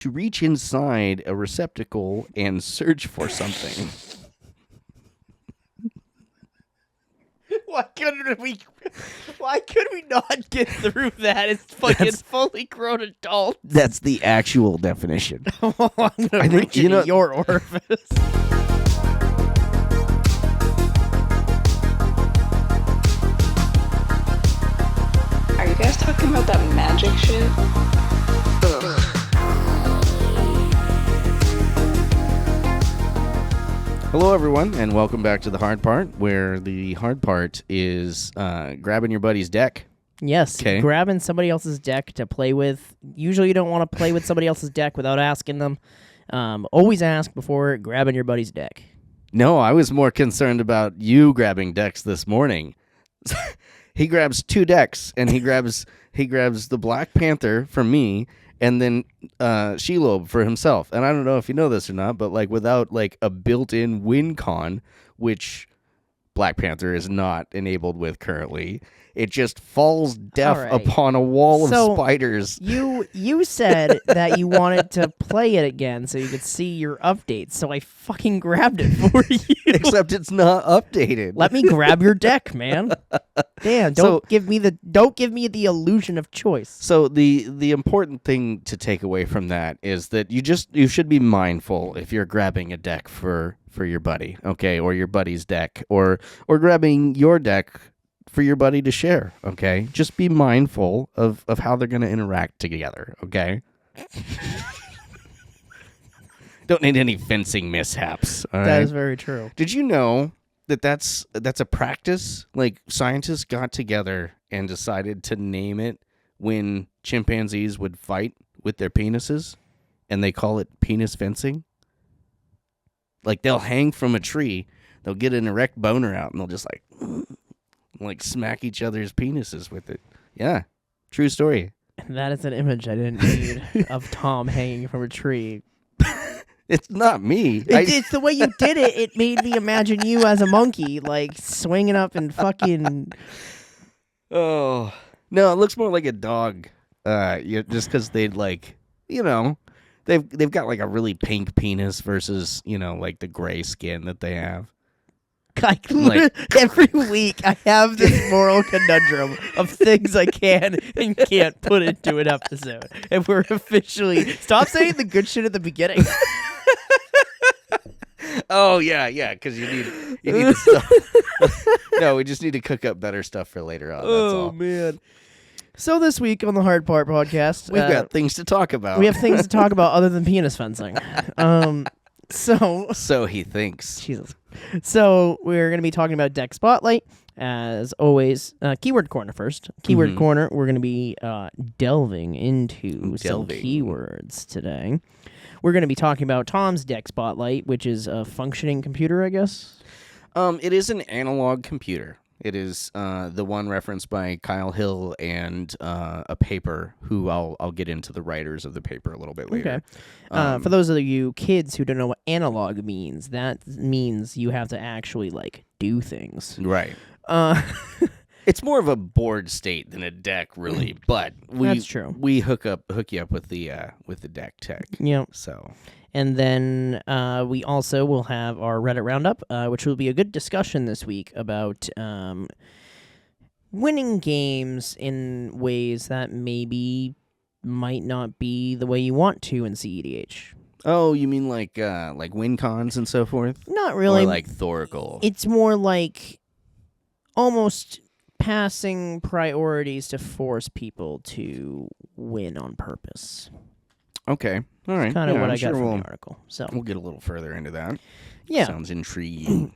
to reach inside a receptacle and search for something. Why could we not get through that? It's fucking fully grown adult. That's the actual definition. I'm gonna reach into your orifice. Are you guys talking about that magic shit? Hello, everyone, and welcome back to The Hard Part, where the hard part is grabbing your buddy's deck. Yes, Okay. Grabbing somebody else's deck to play with. Usually you don't want to play with somebody else's deck without asking them. Always ask before grabbing your buddy's deck. No, I was more concerned about you grabbing decks this morning. He grabs two decks, and he grabs the Black Panther from me, and then Shelob for himself. And I don't know if you know this or not, but without a built-in win con, which Black Panther is not enabled with currently, it just falls deaf upon a wall of spiders. You said that you wanted to play it again so you could see your updates, so I fucking grabbed it for you. Except it's not updated. Let me grab your deck, man. Damn, don't give me the illusion of choice. So the important thing to take away from that is that you should be mindful if you're grabbing a deck for your buddy, okay, or your buddy's deck, or grabbing your deck for your buddy to share, okay? Just be mindful of how they're going to interact together, okay? Don't need any fencing mishaps, all right? That is very true. Did you know that's a practice? Like, scientists got together and decided to name it when chimpanzees would fight with their penises, and they call it penis fencing. Like, they'll hang from a tree, they'll get an erect boner out, and they'll just smack each other's penises with it. Yeah, true story. That is an image I didn't need of Tom hanging from a tree. It's not me. It's the way you did it. It made me imagine you as a monkey, swinging up and fucking. Oh no, it looks more like a dog. Just because they'd they've got a really pink penis versus the gray skin that they have. Every week I have this moral conundrum of things I can and can't put into an episode. And we're officially... Stop saying the good shit at the beginning. Oh, yeah, because you need the stuff. No, we just need to cook up better stuff for later on. That's all. Man. So this week on the Hard Part podcast... We've got things to talk about. We have things to talk about other than penis fencing. So he thinks. Jesus. So we're going to be talking about Deck Spotlight, as always. Keyword Corner first. Keyword Corner, we're going to be delving into some keywords today. We're going to be talking about Tom's Deck Spotlight, which is a functioning computer, I guess. It is an analog computer. It is the one referenced by Kyle Hill and a paper who I'll get into the writers of the paper a little bit later. Okay. For those of you kids who don't know what analog means, that means you have to actually do things. Right. It's more of a board state than a deck, really. But that's true. We hook you up with the deck tech. Yep. So. And then we also will have our Reddit Roundup, which will be a good discussion this week about winning games in ways that maybe might not be the way you want to in CEDH. Oh, you mean like win cons and so forth? Not really. Or Thoracle? It's more like almost passing priorities to force people to win on purpose. Okay. All right. Kind of what I got from the article. So we'll get a little further into that. Yeah. Sounds intriguing.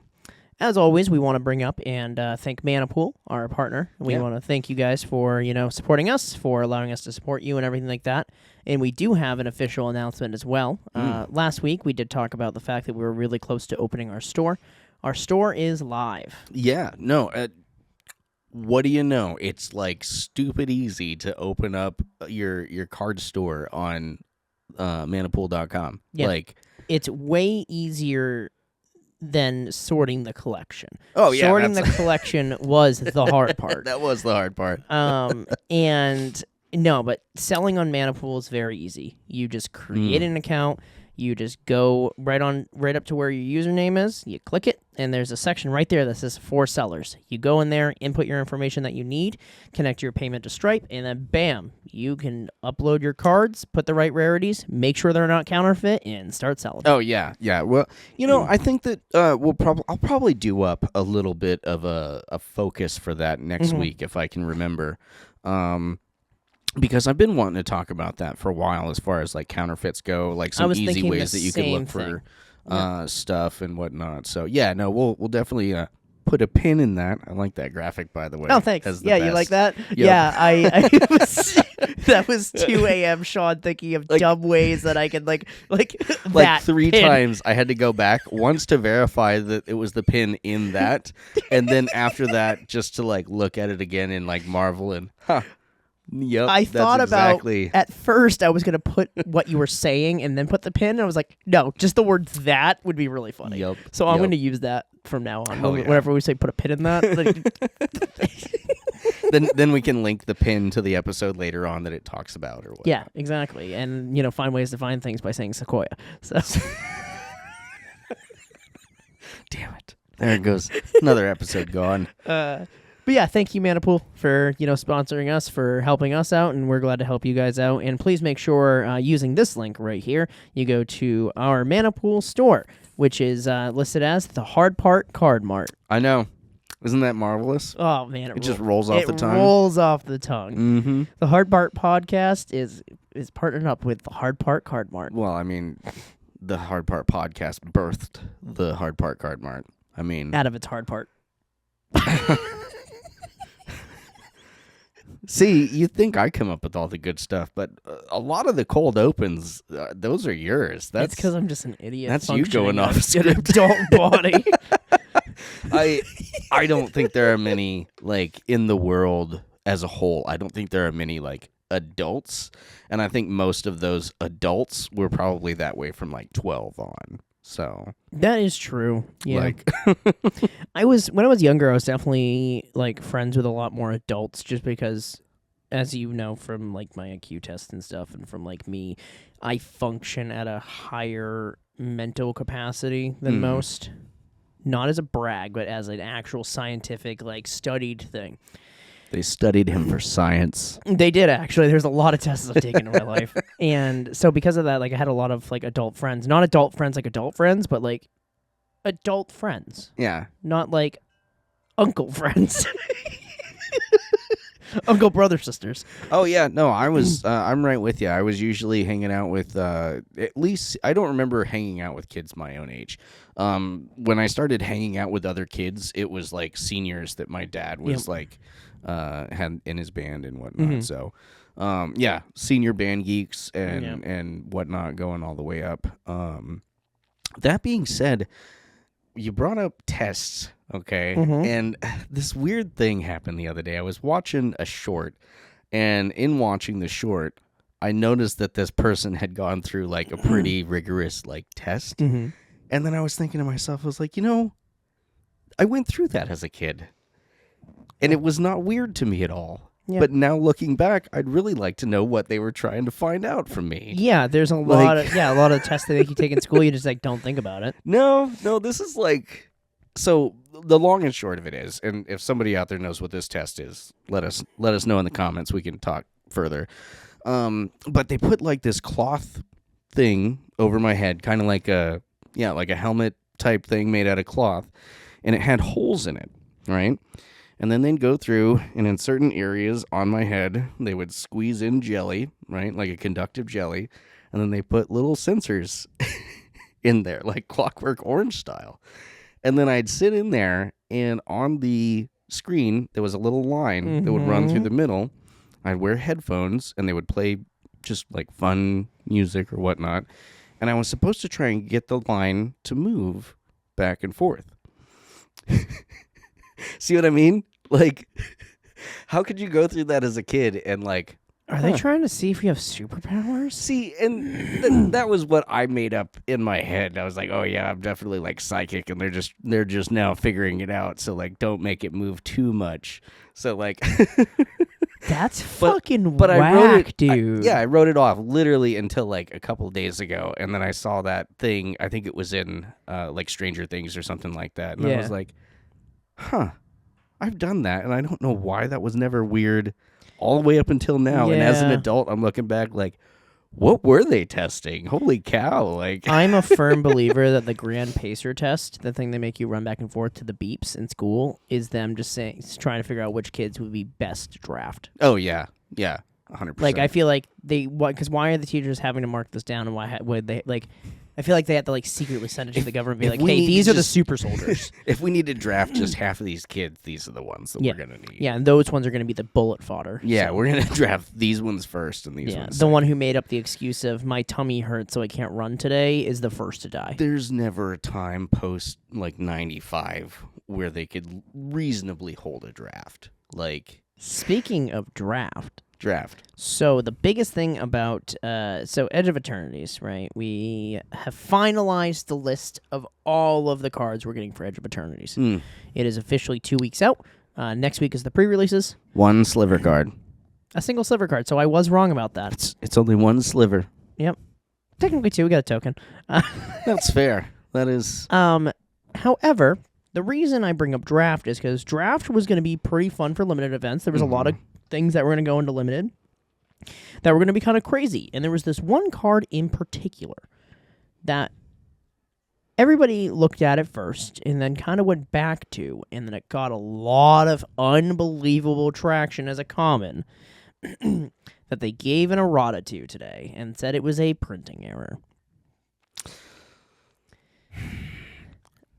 As always, we want to bring up and thank Manapool, our partner. We want to thank you guys for, supporting us, for allowing us to support you and everything like that. And we do have an official announcement as well. Last week, we did talk about the fact that we were really close to opening our store. Our store is live. Yeah. No, what do you know? It's stupid easy to open up your card store on Manapool.com. Yeah. It's way easier than sorting the collection. Oh, yeah. Sorting the collection was the hard part. That was the hard part. And No, but selling on Manipool is very easy. You just create an account. You just go right up to where your username is. You click it, and there's a section right there that says for sellers. You go in there, input your information that you need, connect your payment to Stripe, and then bam, you can upload your cards, put the right rarities, make sure they're not counterfeit, and start selling. Oh yeah. Well, I think that I'll probably do up a little bit of a focus for that next week if I can remember. Because I've been wanting to talk about that for a while as far as like counterfeits go, like some easy ways that you could look for stuff and whatnot. So we'll definitely put a pin in that. I like that graphic, by the way. Oh, thanks. Yeah, best. You like that? Yep. Yeah, I that was 2 a.m. Sean thinking of dumb ways that I could like that 3 pin. times I had to go back once to verify that it was the pin in that, and then after that just to like look at it again and like marvel and Yep, I thought exactly. about, at first I was going to put what you were saying and then put the pin, and I was like, no, just the words that would be really funny. Yep. So I'm going to use that from now on. Hell yeah. Whenever we say put a pin in that. Then we can link the pin to the episode later on that it talks about or whatever. Yeah, exactly. And, find ways to find things by saying Sequoia. So Damn it. There it goes. Another episode gone. But yeah, thank you, Manipool, for sponsoring us, for helping us out, and we're glad to help you guys out. And please make sure, using this link right here, you go to our Manipool store, which is listed as the Hard Part Card Mart. I know. Isn't that marvelous? Oh man, it just rolls off the tongue. It rolls off the tongue. Mm-hmm. The Hard Part podcast is partnered up with the Hard Part Card Mart. Well, I mean, the Hard Part podcast birthed the Hard Part Card Mart. I mean, out of its hard part. See, you think I come up with all the good stuff, but a lot of the cold opens, those are yours. That's because I'm just an idiot. That's you going off an adult body. I don't think there are many, like, in the world as a whole. I don't think there are many, like, adults, and I think most of those adults were probably that way from, like, 12 on. So that is true. Yeah. Like when I was younger, I was definitely like friends with a lot more adults just because, as you know from like my IQ test and stuff and from like me, I function at a higher mental capacity than most. Not as a brag, but as an actual scientific like studied thing. They studied him for science. They did, actually. There's a lot of tests I've taken in my life. And so because of that, like I had a lot of like adult friends. Not adult friends like adult friends, but like adult friends. Yeah. Not like uncle friends. Uncle brother sisters. Oh yeah, no, I was I'm right with you. I was usually hanging out with at least I don't remember hanging out with kids my own age. When I started hanging out with other kids, it was like seniors that my dad was like had in his band and whatnot. Mm-hmm. So senior band geeks and whatnot going all the way up. That being said, you brought up tests, okay? Mm-hmm. And this weird thing happened the other day. I was watching a short, and in watching the short, I noticed that this person had gone through like a pretty rigorous like test. Mm-hmm. And then I was thinking to myself, I was like, I went through that as a kid. And it was not weird to me at all. Yeah. But now looking back, I'd really like to know what they were trying to find out from me. Yeah, there's a lot of tests that you take in school. You just like don't think about it. No, this is like, so the long and short of it is, and if somebody out there knows what this test is, let us know in the comments. We can talk further. But they put like this cloth thing over my head, kind of like a helmet type thing made out of cloth, and it had holes in it, right? And then they'd go through, and in certain areas on my head, they would squeeze in jelly, right, like a conductive jelly, and then they put little sensors in there, like Clockwork Orange style. And then I'd sit in there, and on the screen, there was a little line that would run through the middle. I'd wear headphones, and they would play just, like, fun music or whatnot. And I was supposed to try and get the line to move back and forth. See what I mean? Like, how could you go through that as a kid and, like... Are they trying to see if we have superpowers? See, and that was what I made up in my head. I was like, oh, yeah, I'm definitely, like, psychic, and they're just now figuring it out, so, like, don't make it move too much. So, like... That's fucking but whack, I wrote it, dude. I wrote it off literally until like a couple days ago, and then I saw that thing. I think it was in like Stranger Things or something like that, and I was like, "Huh, I've done that, and I don't know why that was never weird all the way up until now." And as an Yeah. adult, I'm looking back like, what were they testing? Holy cow! Like, I'm a firm believer that the Grand Pacer test, the thing they make you run back and forth to the beeps in school, is them just trying to figure out which kids would be best to draft. oh yeah, 100%. Like, I feel like because why are the teachers having to mark this down, and why would they like? I feel like they have to like secretly send it to the government, and be if like, we "Hey, need to these are the just- super soldiers." if we need to draft just half of these kids, these are the ones that we're gonna need. Yeah, and those ones are going to be the bullet fodder. Yeah, so. we're gonna draft these ones first and these Yeah, ones. the one who made up the excuse of my tummy hurts so I can't run today is the first to die. There's never a time post like 95 where they could reasonably hold a draft. Like Speaking of draft, so the biggest thing about Edge of Eternities, right? We have finalized the list of all of the cards we're getting for Edge of Eternities. It is officially 2 weeks out. Next week is the pre-releases. One sliver card. A single sliver card, so I was wrong about that. It's only one sliver. Yep. Technically two, we got a token. That's fair. That is. However, the reason I bring up draft is because draft was going to be pretty fun for limited events. There was a lot of things that were going to go into limited that were going to be kind of crazy. And there was this one card in particular that everybody looked at it first and then kind of went back to, and then it got a lot of unbelievable traction as a common that they gave an errata to today and said it was a printing error.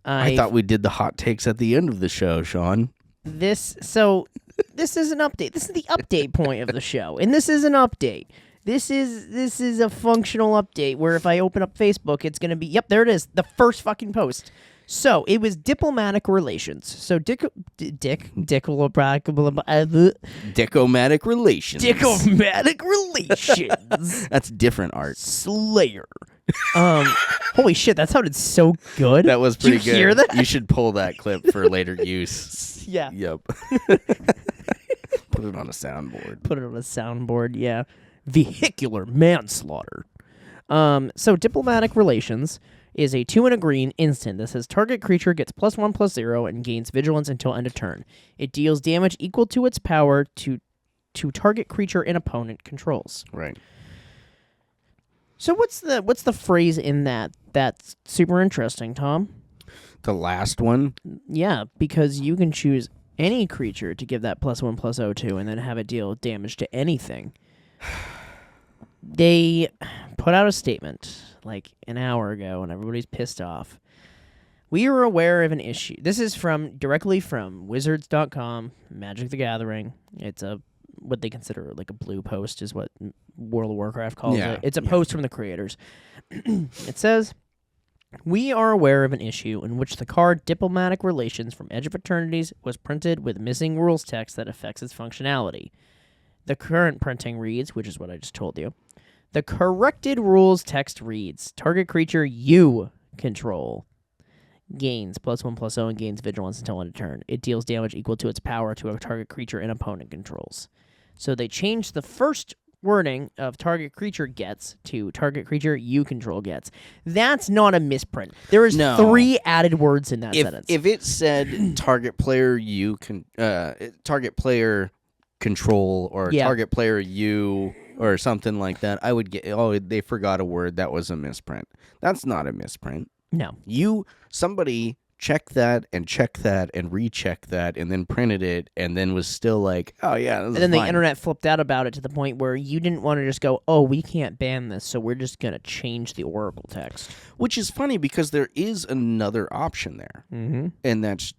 I thought we did the hot takes at the end of the show, Sean. This is an update. This is the update point of the show, and this is an update. This is a functional update where if I open up Facebook, it's going to be, yep, there it is, the first fucking post. So it was diplomatic relations. So diplomatic relations. That's different art. Slayer. Holy shit, that sounded so good. That was pretty Did good. you hear that? You should pull that clip for later use. Yeah. Yep. Put it on a soundboard. Put it on a soundboard, yeah. Vehicular manslaughter. So diplomatic relations is a 2 and a green instant that says target creature gets +1/+0 and gains vigilance until end of turn. It deals damage equal to its power to target creature an opponent controls. Right. So what's the phrase in that that's super interesting, Tom? The last one? Yeah, because you can choose any creature to give that +1/+0 to and then have it deal damage to anything. They put out a statement like an hour ago and everybody's pissed off. We are aware of an issue. This is directly from Wizards.com, Magic the Gathering. It's what they consider like a blue post is what World of Warcraft calls it. It's a post from the creators. It says, we are aware of an issue in which the card Diplomatic Relations from Edge of Eternities was printed with missing rules text that affects its functionality. The current printing reads, which is what I just told you, the corrected rules text reads, target creature you control gains +1/+0 and gains vigilance until end of turn. It deals damage equal to its power to a target creature an opponent controls. So they changed the first wording of target creature gets to target creature you control gets. That's not a misprint. There is 3 added words in that sentence. If it said target player target player control or target player you or something like that, I would get, they forgot a word, that was a misprint. That's not a misprint. No. Somebody checked that and rechecked that and then printed it and then was still like, oh yeah, this is And then fine. the internet flipped out about it to the point where you didn't want to just go, oh, we can't ban this, so we're just going to change the Oracle text. Which is funny because there is another option there. Mm-hmm. And that's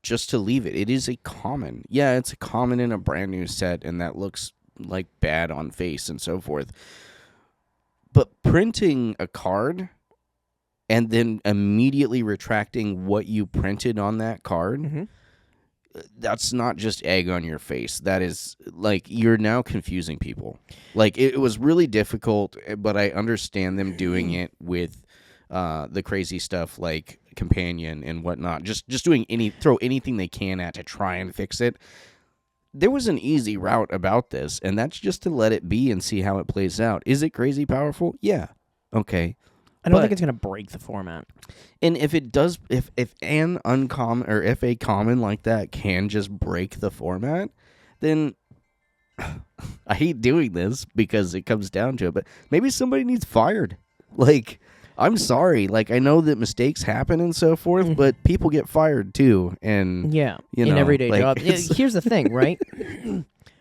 just to leave it. It is a common. Yeah, it's a common in a brand new set and that looks like bad on face and so forth. But printing a card and then immediately retracting what you printed on that card, that's not just egg on your face. That is, like, you're now confusing people. Like, it was really difficult, but I understand them doing it with the crazy stuff like Companion and whatnot. Just doing throw anything they can at to try and fix it. there was an easy route about this, and that's just to let it be and see how it plays out. Is it crazy powerful? Yeah. Okay. I don't think it's going to break the format. And if it does, if an uncommon or if a common like that can just break the format, then I hate doing this because it comes down to it, but maybe somebody needs fired. Like, I'm sorry. Like, I know that mistakes happen and so forth, but people get fired too. And Yeah, you know, in everyday like, job. Here's the thing, right?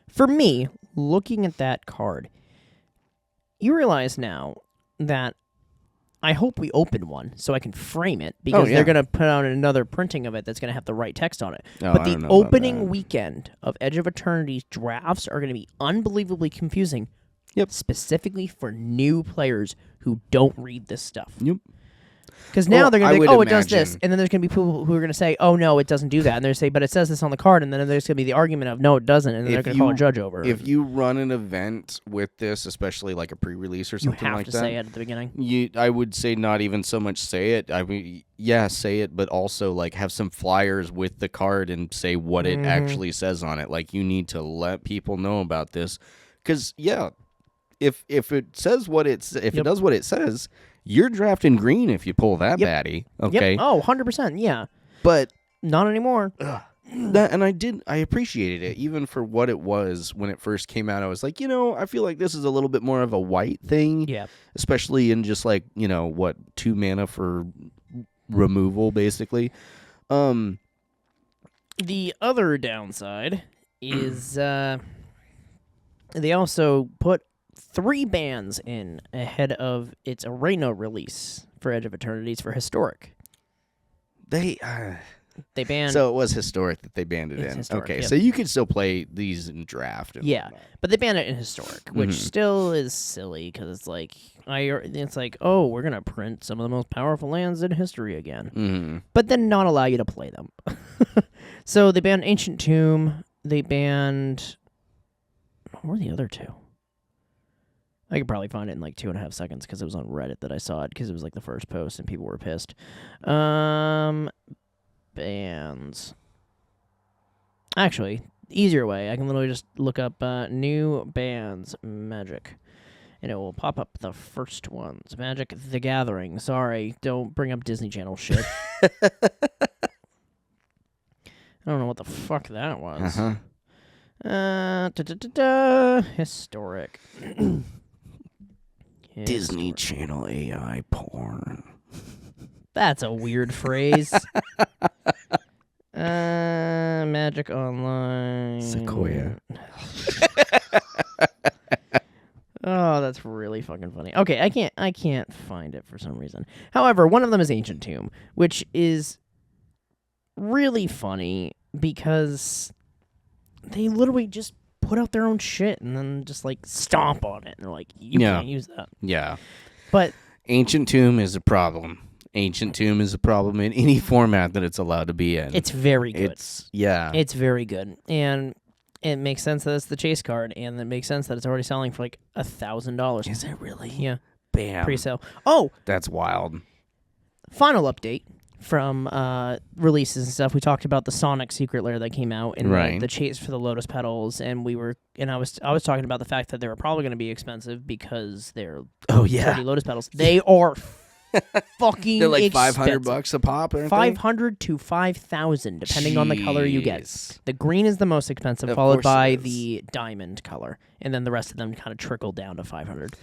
For me, looking at that card, you realize now that I hope we open one so I can frame it because they're going to put out another printing of it that's going to have the right text on it. But the opening weekend of Edge of Eternity's drafts are going to be unbelievably confusing. Yep. Specifically for new players who don't read this stuff. Yep. Because now they're going to be, it does this. imagine. And then there's going to be people who are going to say, oh, no, it doesn't do that. And they're going to say, but it says this on the card. And then there's going to be the argument of, no, it doesn't. And then they're going to call a judge over. If you run an event with this, especially like a pre-release or something like that. You have to say it at the beginning. I would say not even so much say it. I mean, yeah, say it, but also like have some flyers with the card and say what it actually says on it. Like, you need to let people know about this. Because, yeah, if it says what it does what it says, you're drafting green if you pull that baddie. Okay. Yep. Oh, 100%. Yeah. But not anymore. I appreciated it even for what it was when it first came out. I was like, I feel like this is a little bit more of a white thing. Yeah. Especially in just like, 2 mana for removal basically. The other downside is they also put 3 bans in ahead of its arena release for Edge of Eternities for Historic. They banned. So it was Historic that they banned it in. Historic, okay, yep. so you could still play these in draft. And yeah, whatnot. but they banned it in Historic, which still is silly because it's like oh, we're gonna print some of the most powerful lands in history again, but then not allow you to play them. So they banned Ancient Tomb. They banned. What were the other 2? I could probably find it in like 2.5 seconds because it was on Reddit that I saw it because it was like the first post and people were pissed. Bans. Actually, easier way. I can literally just look up new bans Magic. And it will pop up the first ones. Magic the Gathering. Sorry, don't bring up Disney Channel shit. I don't know what the fuck that was. Historic. Disney Channel AI porn. That's a weird phrase. Magic Online. Sequoia. Oh, that's really fucking funny. Okay, I can't find it for some reason. However, one of them is Ancient Tomb, which is really funny because they literally just put out their own shit and then just like stomp on it and they're like, you can't use that. Yeah. But Ancient Tomb is a problem. Ancient Tomb is a problem in any format that it's allowed to be in. It's very good. It's very good. And it makes sense that it's the chase card, and it makes sense that it's already selling for like $1,000. Is it really? Yeah. Bam. Pre-sale. Oh! That's wild. Final update from releases and stuff. We talked about the Sonic Secret Lair that came out and the chase for the Lotus Petals, and I was talking about the fact that they were probably going to be expensive because they're 30 Lotus Petals. They are fucking they're like expensive. $500 a pop, aren't $500 to $5,000 depending on the color you get. The green is the most expensive, Of followed course by it is. the diamond color, and then the rest of them kind of trickle down to $500.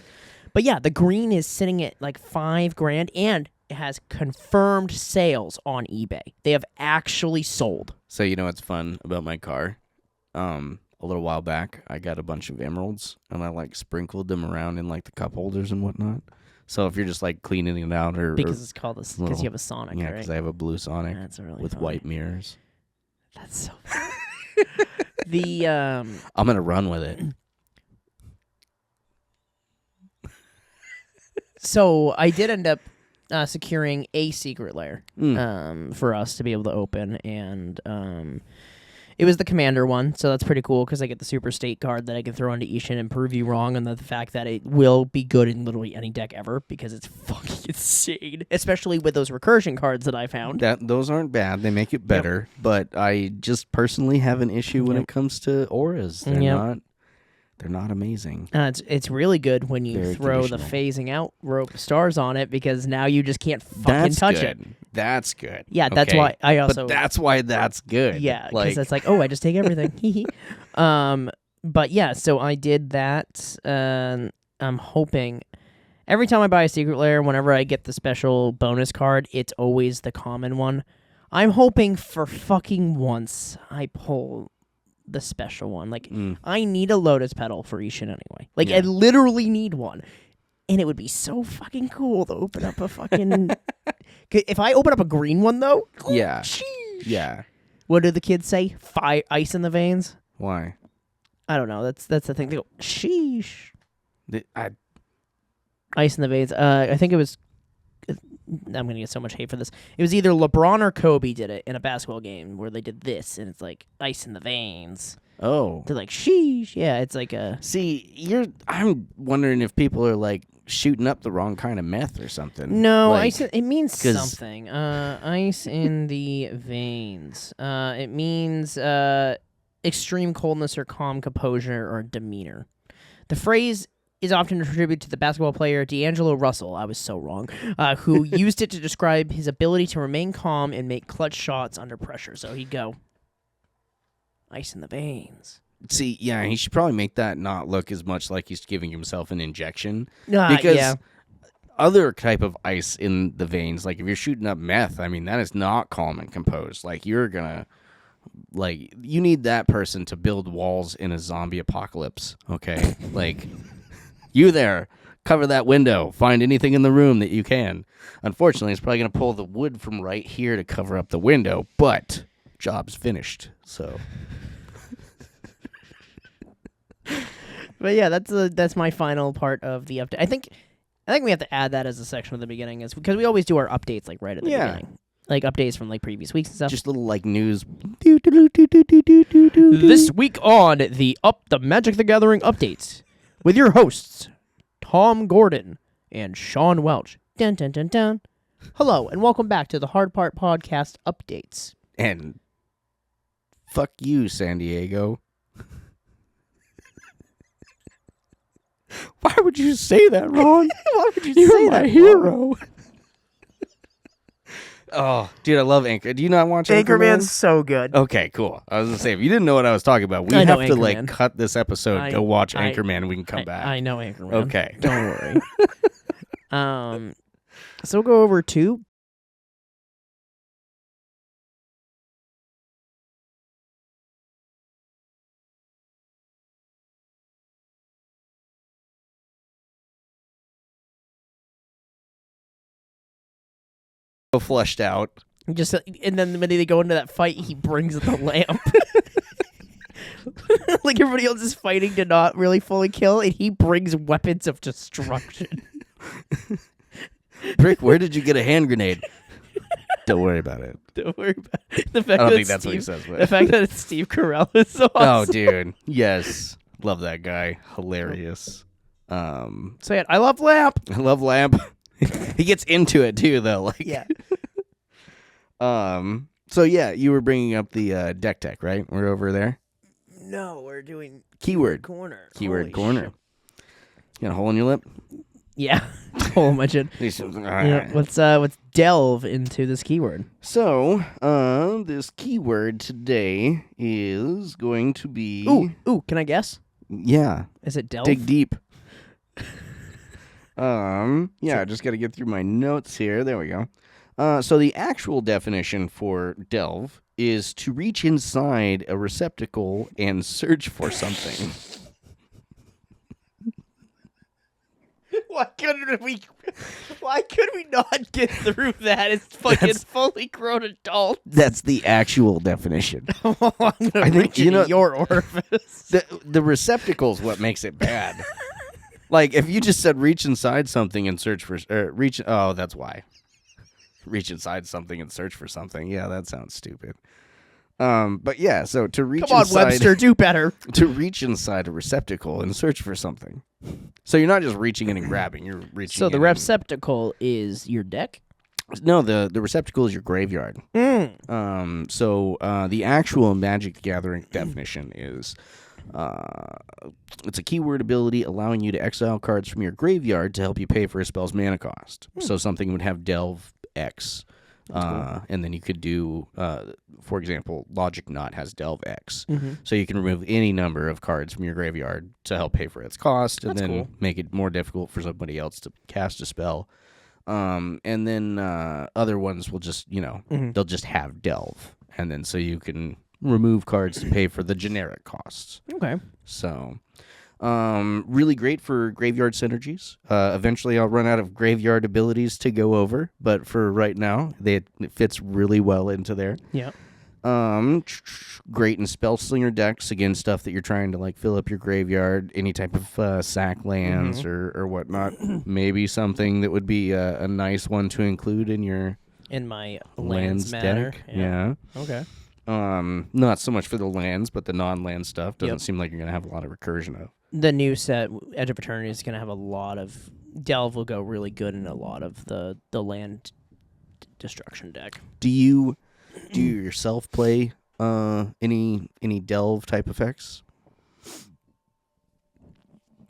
But yeah, the green is sitting at like $5,000, and it has confirmed sales on eBay. They have actually sold. So you know what's fun about my car? A little while back, I got a bunch of emeralds, and I like sprinkled them around in like the cup holders and whatnot. So if you're just like cleaning it out, because it's called because you have a Sonic, yeah, right? because I have a blue Sonic with white mirrors. That's so funny. The I'm gonna run with it. So I did end up securing a secret lair for us to be able to open, and It was the commander one, so that's pretty cool because I get the super state card that I can throw into Ishin and prove you wrong on the fact that it will be good in literally any deck ever because it's fucking insane. Especially with those recursion cards that I found. Those aren't bad. They make it better. But I just personally have an issue when it comes to auras. They're not amazing. It's really good when you Very throw the phasing out rope stars on it because now you just can't fucking touch it. That's good. Yeah, that's why I also. But that's why that's good. Yeah, because it's like, oh, I just take everything. But yeah, so I did that. I'm hoping every time I buy a secret lair, whenever I get the special bonus card, it's always the common one. I'm hoping for fucking once I pull the special one. Like, I need a lotus petal for Ishin anyway. Like, I literally need one. And it would be so fucking cool to open up a fucking... If I open up a green one, though... Yeah. Sheesh. Yeah. What do the kids say? Ice in the veins? Why? I don't know. That's the thing. They go, sheesh. I Ice in the veins. I think it was... I'm going to get so much hate for this. It was either LeBron or Kobe did it in a basketball game where they did this, and it's like ice in the veins. Oh. They're like, sheesh. Yeah, it's like a... See, I'm wondering if people are, like, shooting up the wrong kind of meth or something. No, like, ice. It means something. Ice in the veins. It means extreme coldness or calm composure or demeanor. The phrase is often attributed to the basketball player D'Angelo Russell. I was so wrong. Who used it to describe his ability to remain calm and make clutch shots under pressure. So he'd go, ice in the veins. See, yeah, he should probably make that not look as much like he's giving himself an injection. Because other type of ice in the veins, like if you're shooting up meth, I mean, that is not calm and composed. Like, you're gonna, like, you need that person to build walls in a zombie apocalypse, okay? Like, you there, cover that window, find anything in the room that you can. Unfortunately, it's probably gonna pull the wood from right here to cover up the window, but job's finished, so... But yeah, that's my final part of the update. I think we have to add that as a section of the beginning, is because we always do our updates like right at the beginning, like updates from like previous weeks and stuff. Just little like news. This week on the Magic the Gathering updates with your hosts Tom Gordon and Sean Welch. Dun dun dun dun. Hello and welcome back to the Hard Part Podcast updates. And fuck you, San Diego. Why would you say that, Ron? Why would you You're say my that, hero. Oh, dude, I love Anchor. Do you not watch Anchorman? Anchorman's so good. Okay, cool. I was gonna say, if you didn't know what I was talking about, we I know have to like Anchorman. cut this episode, go watch Anchorman, and we can come back. I know Anchorman. Okay, Don't worry. So we'll go over to flushed out. just, and then the minute they go into that fight, he brings the lamp. Like everybody else is fighting to not really fully kill, and he brings weapons of destruction. Brick, where did you get a hand grenade? Don't worry about it. Don't worry about it. The fact I don't that think that's what he says. The fact that it's Steve Carell is so Oh, awesome. dude. Yes. Love that guy. Hilarious. Say it. I love lamp. I love Lamp. He gets into it too, though. Like, Yeah. So yeah, you were bringing up the deck tech, right? We're over there. No, we're doing Keyword corner. Keyword Holy corner. shit. You got a hole in your lip? Yeah. Hole in my chin. Yeah. Let's delve into this keyword. So, this keyword today is going to be. Ooh. Can I guess? Yeah. Is it delve? Dig deep. Yeah, I just got to get through my notes here. There we go. So the actual definition for delve is to reach inside a receptacle and search for something. Why could we not get through that? It's fucking fully grown adult. That's the actual definition. I'm gonna I think, reach you into know, your orifice. The receptacle's what makes it bad. Like, if you just said reach inside something and search for... that's why. Reach inside something and search for something. Yeah, that sounds stupid. But yeah, so to reach Come on, inside, Webster, do better. to reach inside a receptacle and search for something. So you're not just reaching in and grabbing. You're reaching. So the in receptacle is your deck. No, the receptacle is your graveyard. So the actual Magic the Gathering definition is it's a keyword ability allowing you to exile cards from your graveyard to help you pay for a spell's mana cost. So something would have Delve X. And then you could do, for example, Logic Knot has Delve X. So you can remove any number of cards from your graveyard to help pay for its cost, and then make it more difficult for somebody else to cast a spell. And then other ones will just, they'll just have Delve. And then so you can remove cards to pay for the generic costs. Okay. So, really great for graveyard synergies. Eventually I'll run out of graveyard abilities to go over, but for right now, it fits really well into there. Yeah. Great in Spellslinger decks, again, stuff that you're trying to like fill up your graveyard, any type of sack lands or whatnot. Maybe something that would be a nice one to include in your my lands deck. Yeah. Okay. Not so much for the lands, but the non-land stuff doesn't seem like you're gonna have a lot of recursion of. The new set, Edge of Eternity, is going to have a lot of... Delve will go really good in a lot of the land destruction deck. Do you yourself play any Delve type effects?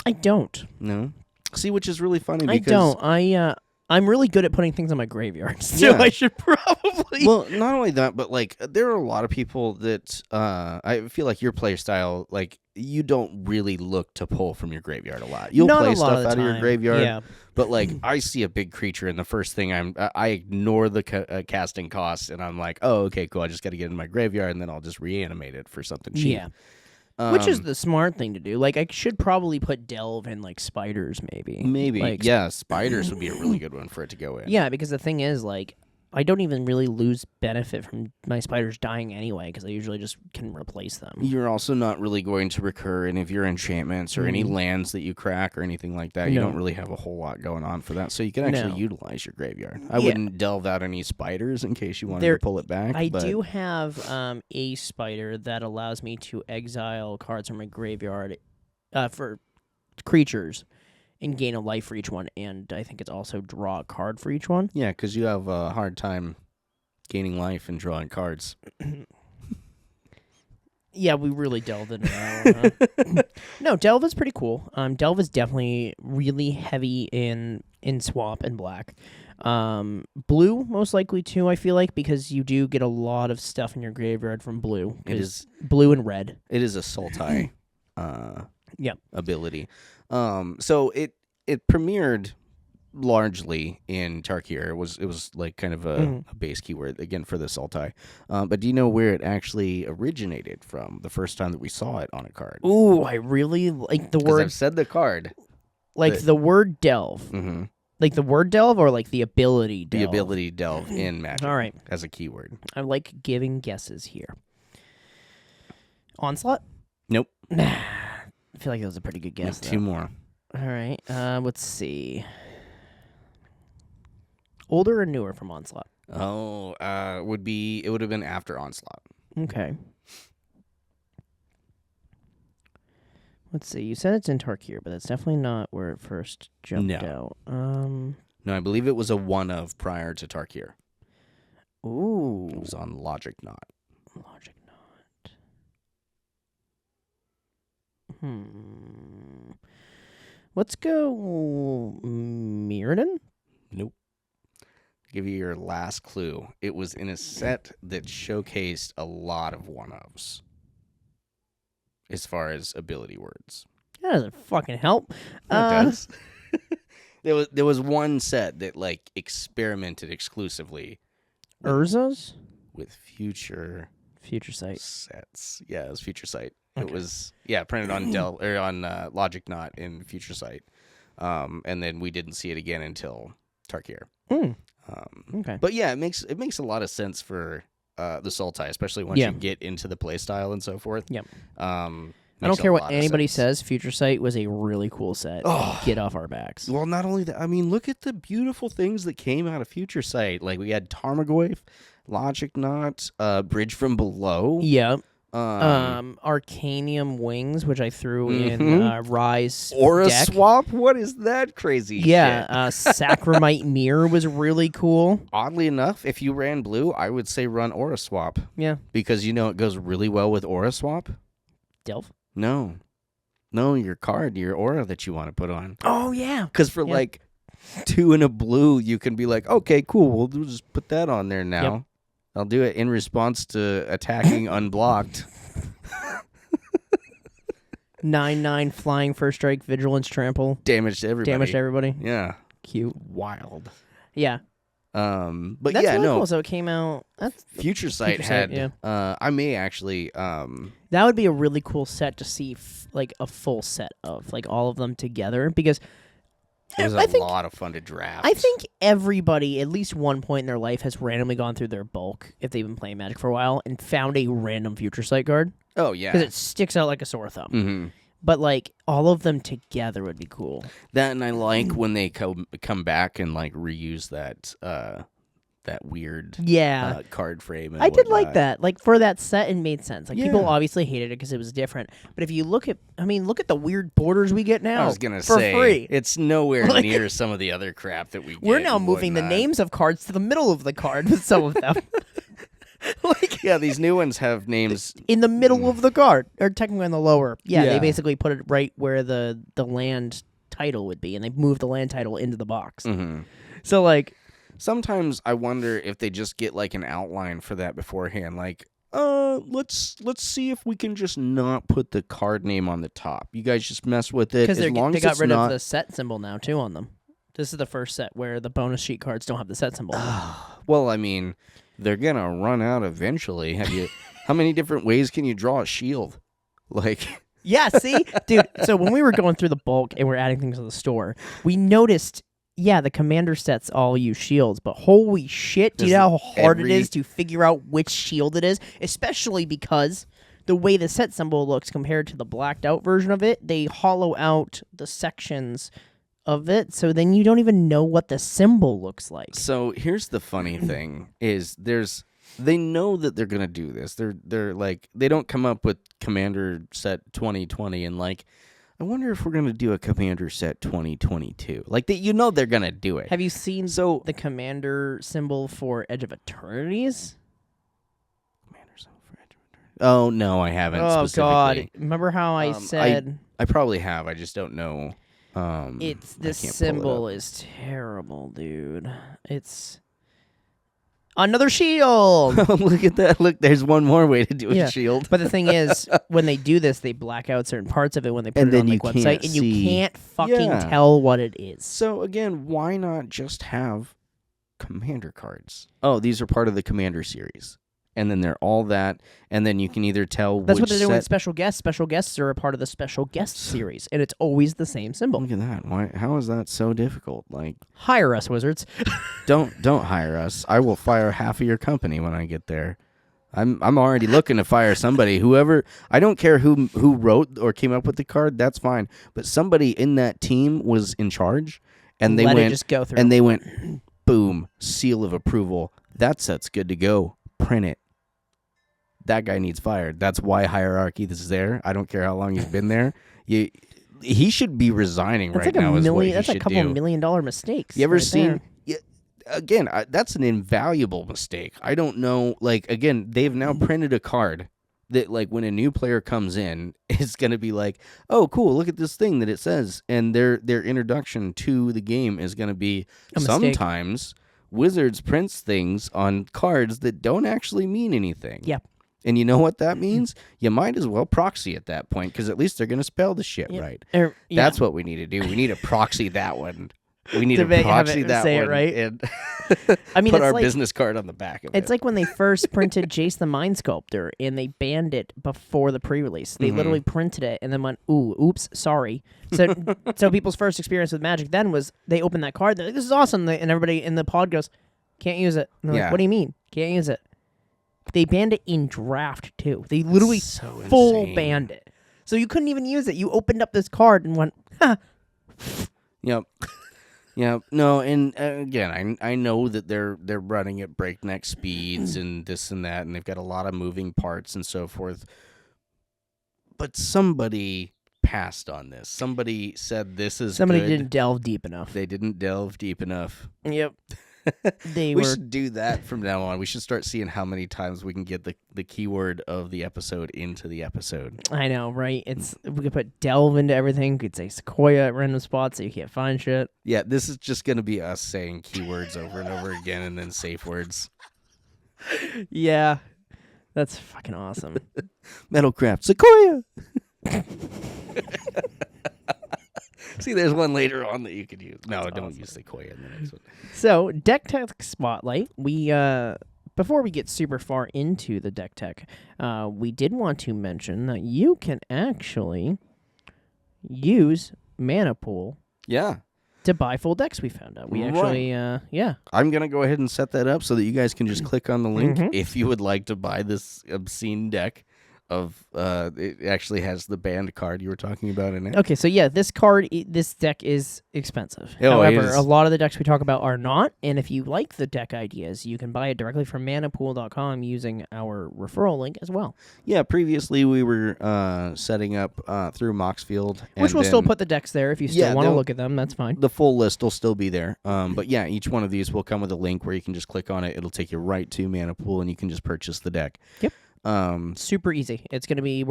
I don't. No? See, which is really funny because... I don't. I'm really good at putting things on my graveyard, so Yeah. I should probably... Well, not only that, but like there are a lot of people that I feel like your play style, like you don't really look to pull from your graveyard a lot. You'll Not play a lot stuff of the out of your time. graveyard, Yeah. but like I see a big creature, and the first thing I ignore the casting costs, and I'm like, oh, okay, cool. I just got to get in my graveyard, and then I'll just reanimate it for something cheap. Yeah. Which is the smart thing to do. Like, I should probably put Delve in, like, spiders, maybe. Maybe. Like, Yeah, spiders would be a really good one for it to go in. Yeah, because the thing is, like, I don't even really lose benefit from my spiders dying anyway, because I usually just can replace them. You're also not really going to recur any of your enchantments or any lands that you crack or anything like that. You don't really have a whole lot going on for that, so you can actually utilize your graveyard. I wouldn't delve out any spiders in case you wanted to pull it back. I do have a spider that allows me to exile cards from my graveyard for creatures and gain a life for each one, and I think it's also draw a card for each one. Yeah, because you have a hard time gaining life and drawing cards. Yeah, we really delved into that one, huh? No, Delve is pretty cool. Delve is definitely really heavy in swamp and black. Blue, most likely, too, I feel like, because you do get a lot of stuff in your graveyard from blue. It is blue and red. It is a Sultai ability. So it premiered largely in Tarkir. It was like kind of a base keyword again for the Sultai. But do you know where it actually originated from the first time that we saw it on a card? Ooh, I really like the word. I've said the card. Like the word delve. Mm-hmm. Like the word delve or like the ability delve? The ability delve in Magic. All right. As a keyword. I like giving guesses here. Onslaught? Nope. I feel like that was a pretty good guess. Two more. All right. Let's see. Older or newer from Onslaught? Oh, it would have been after Onslaught. Okay. Let's see. You said it's in Tarkir, but that's definitely not where it first jumped out. No, I believe it was a one of prior to Tarkir. Ooh. It was on Logic Knot. Logic Knot. Let's go Mirrodin? Nope. Give you your last clue. It was in a set that showcased a lot of one-ofs as far as ability words. That doesn't fucking help. It does. There was one set that like experimented exclusively Urza's with future Sight sets. Yeah, it was Future Sight. Okay. It was printed on Logic Knot in Future Sight. And then we didn't see it again until Tarkir. Okay. But yeah, it makes a lot of sense for the Sultai, especially once you get into the play style and so forth. Yep. I I don't care what anybody says. Future Sight was a really cool set. Oh. Get off our backs. Well, not only that, I mean, look at the beautiful things that came out of Future Sight. Like we had Tarmogoyf, Logic Knot, Bridge from Below. Yeah. Arcanium Wings, which I threw in Rise Aura deck. Swap? What is that crazy shit? Sacramite Mirror was really cool. Oddly enough, if you ran blue, I would say run Aura Swap. Yeah. Because it goes really well with Aura Swap? Delve? No, your card, your aura that you want to put on. Oh, yeah. Because for like 2 in a blue, you can be like, okay, cool, we'll just put that on there now. Yep. I'll do it in response to attacking unblocked. 9/9 flying first strike, vigilance, trample. Damage to everybody. Yeah. Cute. Wild. Yeah. But that's yeah, really no. cool. So it came out. Future Sight had. I may actually. That would be a really cool set to see, like a full set of like all of them together, because it was a lot of fun to draft. I think everybody, at least one point in their life, has randomly gone through their bulk, if they've been playing Magic for a while, and found a random Future Sight card. Oh, yeah. Because it sticks out like a sore thumb. Mm-hmm. But, like, all of them together would be cool. That, and I like when they come back and, like, reuse that weird card frame. And I did like that. Like, for that set, it made sense. Like, people obviously hated it because it was different. But if you look at the weird borders we get now. I was going to say, free. It's nowhere near some of the other crap that we get. We're now moving the names of cards to the middle of the card with some of them. These new ones have names in the middle of the card, or technically in the lower. Yeah, they basically put it right where the land title would be, and they moved the land title into the box. Mm-hmm. So, like, sometimes I wonder if they just get like an outline for that beforehand. Like, let's see if we can just not put the card name on the top. You guys just mess with it because they got rid of the set symbol now too on them. This is the first set where the bonus sheet cards don't have the set symbol. Well, I mean, they're gonna run out eventually. How many different ways can you draw a shield? Like, yeah, see, dude. So when we were going through the bulk and we're adding things to the store, we noticed, the commander sets all use shields, but holy shit, do you know how hard it is to figure out which shield it is? Especially because the way the set symbol looks compared to the blacked out version of it, they hollow out the sections of it, so then you don't even know what the symbol looks like. So here's the funny thing: is they know that they're gonna do this. They're like, they don't come up with Commander Set 2020 and like, I wonder if we're gonna do a Commander Set 2022. Like, they're gonna do it. Have you seen the Commander symbol for Edge of Eternities? Commander symbol for Edge of Eternities. Oh no, I haven't. Oh specifically. God! Remember how I said? I probably have. I just don't know. This symbol is terrible, dude. It's another shield. Look at that. Look, there's one more way to do a shield. But the thing is, when they do this, they black out certain parts of it when they put it on the website, and you can't fucking tell what it is. So again, why not just have Commander cards? Oh, these are part of the Commander series. And then they're all that, and then you can either tell That's what they're doing with special guests. Special guests are a part of the special guest series, and it's always the same symbol. Look at that. Why? How is that so difficult? Like, hire us, wizards. Don't hire us. I will fire half of your company when I get there. I'm already looking to fire somebody. Whoever, I don't care who wrote or came up with the card. That's fine. But somebody in that team was in charge, and they went just go through. And they went, boom, seal of approval. That set's good to go. Print it. That guy needs fired. That's why hierarchy is there. I don't care how long he's been there. He should be resigning that's right like now. That's a couple $1 million mistakes. You ever seen? Again, that's an invaluable mistake. I don't know. Like, again, they've now printed a card that, like, when a new player comes in, it's going to be like, oh, cool, look at this thing that it says. And their introduction to the game is going to be sometimes Wizards prints things on cards that don't actually mean anything. Yeah. And you know what that means? You might as well proxy at that point, because at least they're going to spell the shit right. That's what we need to do. We need to proxy that one. We need to proxy that one. Right? And I mean, put our business card on the back of it. It's like when they first printed Jace the Mind Sculptor, and they banned it before the pre-release. They literally printed it and then went, oops, sorry. So people's first experience with Magic then was they opened that card, they're like, this is awesome. And everybody in the pod goes, can't use it. And they're like, what do you mean? Can't use it. They banned it in draft, too. They literally full banned it. So you couldn't even use it. You opened up this card and went, ha. Yep. Yeah, no, and again, I know that they're running at breakneck speeds and this and that, and they've got a lot of moving parts and so forth. But somebody passed on this. Somebody said this is Somebody good. didn't delve deep enough. They didn't delve deep enough. Yep. We should do that from now on. We should start seeing how many times we can get the keyword of the episode into the episode. I know, right? We could put delve into everything. We could say Sequoia at random spots so you can't find shit. Yeah, this is just going to be us saying keywords over and over again and then safe words. Yeah. That's fucking awesome. Metalcraft Sequoia. See, there's one later on that you could use. No, That's don't awesome. use Sequoia in the next one. So, Deck Tech Spotlight. We before we get super far into the Deck Tech, we did want to mention that you can actually use Mana Pool Yeah. to buy full decks. We found out. We actually, yeah. I'm going to go ahead and set that up so that you guys can just click on the link if you would like to buy this obscene deck of, it actually has the band card you were talking about in it. Okay, so yeah, this deck is expensive. Oh, it However, is. a lot of the decks we talk about are not, and if you like the deck ideas, you can buy it directly from manapool.com using our referral link as well. Yeah, previously we were setting up through Moxfield. Which and will still then put the decks there if you still want to look at them, that's fine. The full list will still be there. But yeah, each one of these will come with a link where you can just click on it. It'll take you right to Mana Pool, and you can just purchase the deck. Yep. Super easy. We're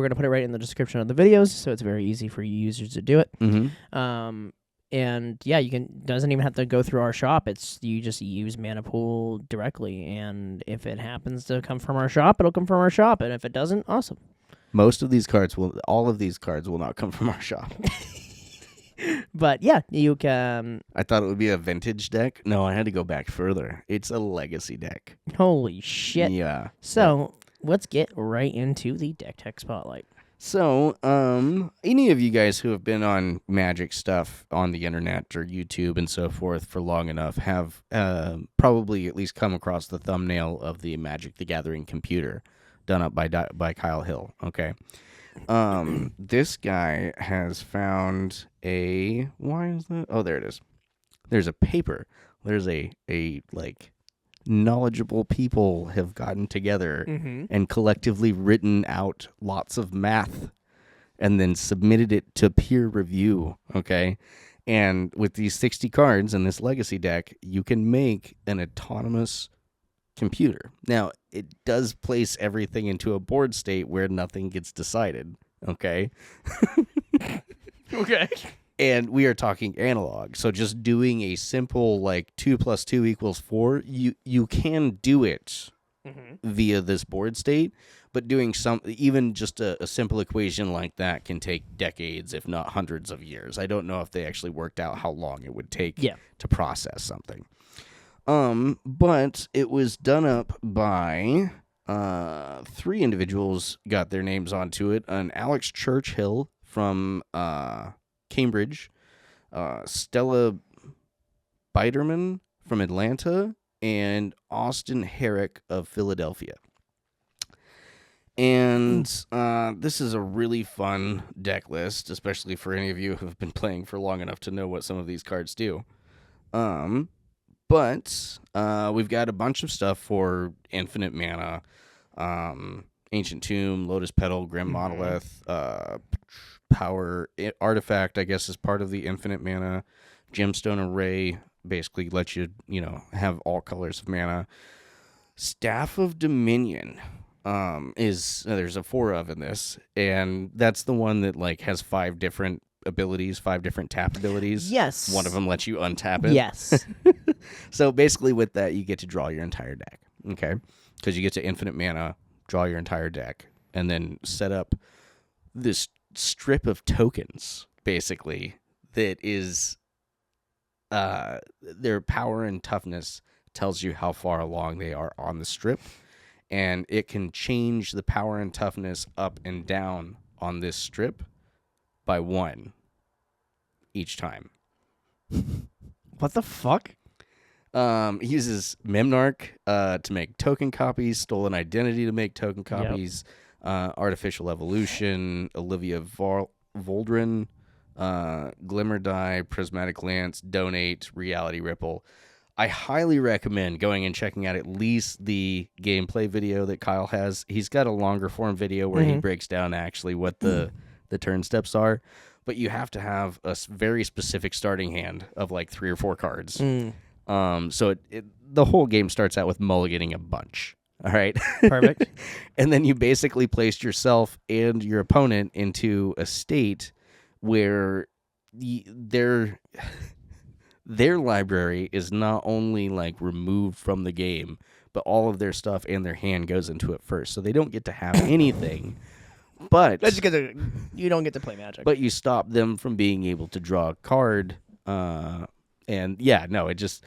gonna put it right in the description of the videos, so it's very easy for you users to do it. Mm-hmm. And yeah, doesn't even have to go through our shop. You just use Mana Pool directly, and if it happens to come from our shop, it'll come from our shop, and if it doesn't, awesome. All of these cards will not come from our shop. But yeah, you can. I thought it would be a vintage deck. No, I had to go back further. It's a legacy deck. Holy shit. Yeah. So let's get right into the Deck Tech Spotlight. So, any of you guys who have been on Magic stuff on the internet or YouTube and so forth for long enough have probably at least come across the thumbnail of the Magic the Gathering computer done up by Kyle Hill. Okay. This guy has found why is that? Oh, there it is. There's a paper. There's a like knowledgeable people have gotten together and collectively written out lots of math and then submitted it to peer review. Okay. And with these 60 cards in this legacy deck, you can make an autonomous computer. Now, it does place everything into a board state where nothing gets decided. Okay. Okay. And we are talking analog. So just doing a simple like 2 + 2 = 4, you can do it via this board state, but doing even just a simple equation like that can take decades, if not hundreds of years. I don't know if they actually worked out how long it would take to process something. But it was done up by 3 individuals, got their names onto it. An Alex Churchill from Cambridge, Stella Biderman from Atlanta, and Austin Herrick of Philadelphia. And this is a really fun deck list, especially for any of you who have been playing for long enough to know what some of these cards do. But we've got a bunch of stuff for infinite mana, Ancient Tomb, Lotus Petal, Grim Monolith, Power Artifact, I guess, is part of the infinite mana. Gemstone Array basically lets you, have all colors of mana. Staff of Dominion there's a 4 of in this, and that's the one that like has 5 different abilities, 5 different tap abilities. Yes. One of them lets you untap it. Yes. So basically with that, you get to draw your entire deck, okay? Because you get to infinite mana, draw your entire deck, and then set up this strip of tokens, basically, that is their power and toughness tells you how far along they are on the strip, and it can change the power and toughness up and down on this strip by 1 each time. What the fuck? He uses Memnarch to make token copies, Stolen Identity to make token copies, Artificial Evolution, Olivia Voldrin, Glimmer Die, Prismatic Lance, Donate, Reality Ripple. I highly recommend going and checking out at least the gameplay video that Kyle has. He's got a longer form video where he breaks down actually what the turn steps are. But you have to have a very specific starting hand of like 3 or 4 cards. So the whole game starts out with mulliganing a bunch. All right. Perfect. And then you basically placed yourself and your opponent into a state where their library is not only like removed from the game, but all of their stuff and their hand goes into it first. So they don't get to have anything. But That's because you don't get to play Magic. But you stop them from being able to draw a card. It just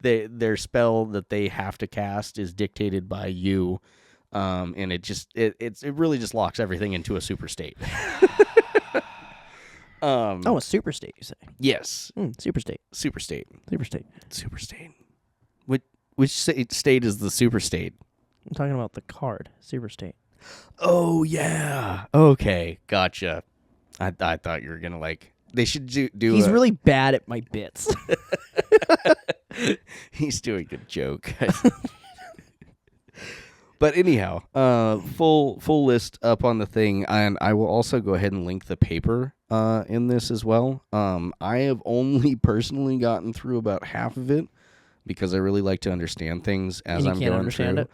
their spell that they have to cast is dictated by you. And it really just locks everything into a super state. A super state, you say? Yes. Super state. Super state. Super state. Super state. Which state is the super state? I'm talking about the card, super state. Oh, yeah. Okay, gotcha. I thought you were going to, like... They should do He's really bad at my bits. He's doing a joke. But anyhow, full list up on the thing, and I will also go ahead and link the paper in this as well. I have only personally gotten through about half of it because I really like to understand things as I'm going through. It?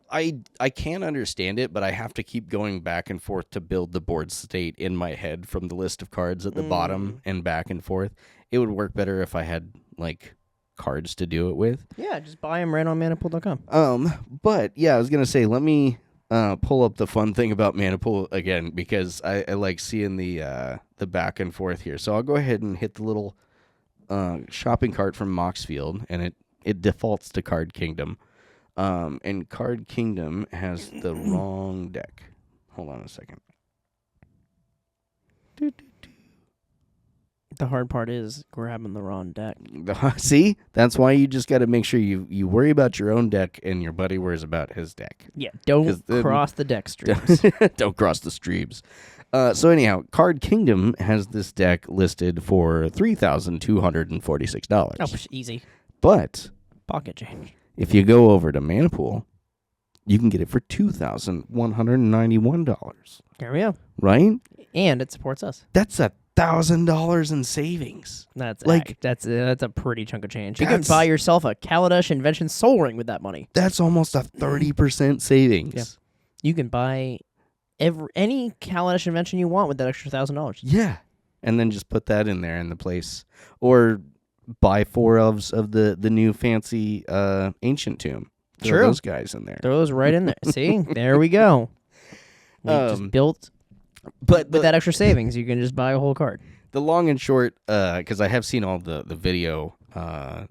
I can understand it, but I have to keep going back and forth to build the board state in my head from the list of cards at the bottom and back and forth. It would work better if I had like cards to do it with. Yeah, just buy them right on manapool.com. But yeah, I was gonna say, let me pull up the fun thing about Manapool again because I like seeing the back and forth here. So I'll go ahead and hit the little shopping cart from Moxfield, and it defaults to Card Kingdom. And Card Kingdom has the wrong deck. Hold on a second. The hard part is grabbing the wrong deck. See? That's why you just got to make sure you worry about your own deck and your buddy worries about his deck. Yeah, don't cross the deck streams. Don't cross the streams. So anyhow, Card Kingdom has this deck listed for $3,246. Oh, easy. But Pocket change. if you go over to Manapool, you can get it for $2,191. There we go. Right? And it supports us. That's $1,000 in savings. That's like that's a pretty chunk of change. You can buy yourself a Kaladesh Invention Soul Ring with that money. That's almost a 30% savings. Yeah. You can buy any Kaladesh Invention you want with that extra $1,000. Yeah, and then just put that in there in the place, or buy 4 of the new fancy Ancient Tomb. Throw those guys in there. Throw those right in there. See, there we go. We just built. But with that extra savings, you can just buy a whole card. The long and short, because I have seen all the video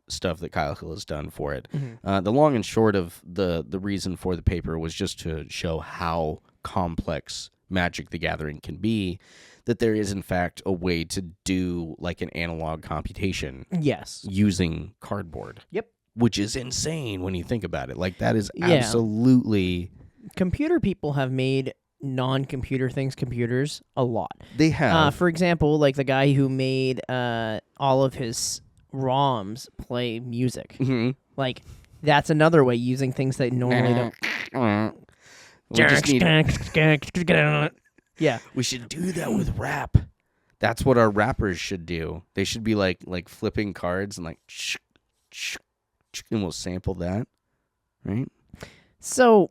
stuff that Kyle Hill has done for it. Mm-hmm. The long and short of the reason for the paper was just to show how complex Magic the Gathering can be, that there is, in fact, a way to do like an analog computation. Yes. Using cardboard. Yep. Which is insane when you think about it. Like, that is absolutely... Computer people have made non-computer things computers a lot. They have. For example, like the guy who made all of his ROMs play music. Mm-hmm. Like, that's another way, using things that normally don't. We just need... Yeah. We should do that with rap. That's what our rappers should do. They should be like flipping cards and like, and we'll sample that, right? So,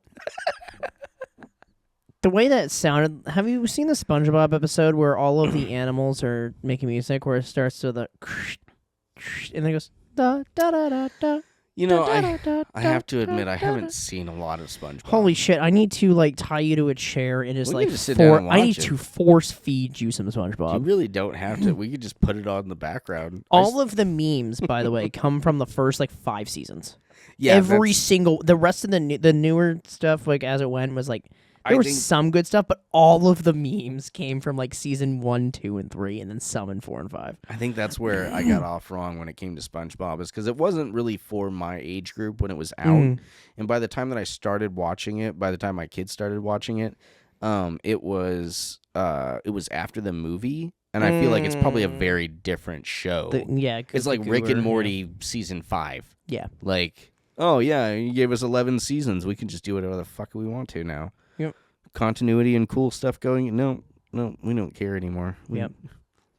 the way that sounded, have you seen the SpongeBob episode where all of the animals are making music, where it starts to the and then it goes da da da da da? You know, I have to admit, I haven't seen a lot of SpongeBob. Holy shit! I need to like tie you to a chair and just We like could just sit down and I need watch it. to force feed you some SpongeBob. You really don't have to. We could just put it on in the background. All of the memes, by the way, come from the first like 5 seasons. Yeah, Every single, the rest of the newer stuff, like as it went, was like there was some good stuff, but all of the memes came from like season 1, 2, and 3, and then some in 4 and 5. I think that's where I got off wrong when it came to SpongeBob, is because it wasn't really for my age group when it was out, and by the time that I started watching it, by the time my kids started watching it, it was after the movie, and I feel like it's probably a very different show. It's like Rick and Morty season 5. Yeah. Like, oh yeah, you gave us 11 seasons. We can just do whatever the fuck we want to now. Yep. Continuity and cool stuff going. No, we don't care anymore. We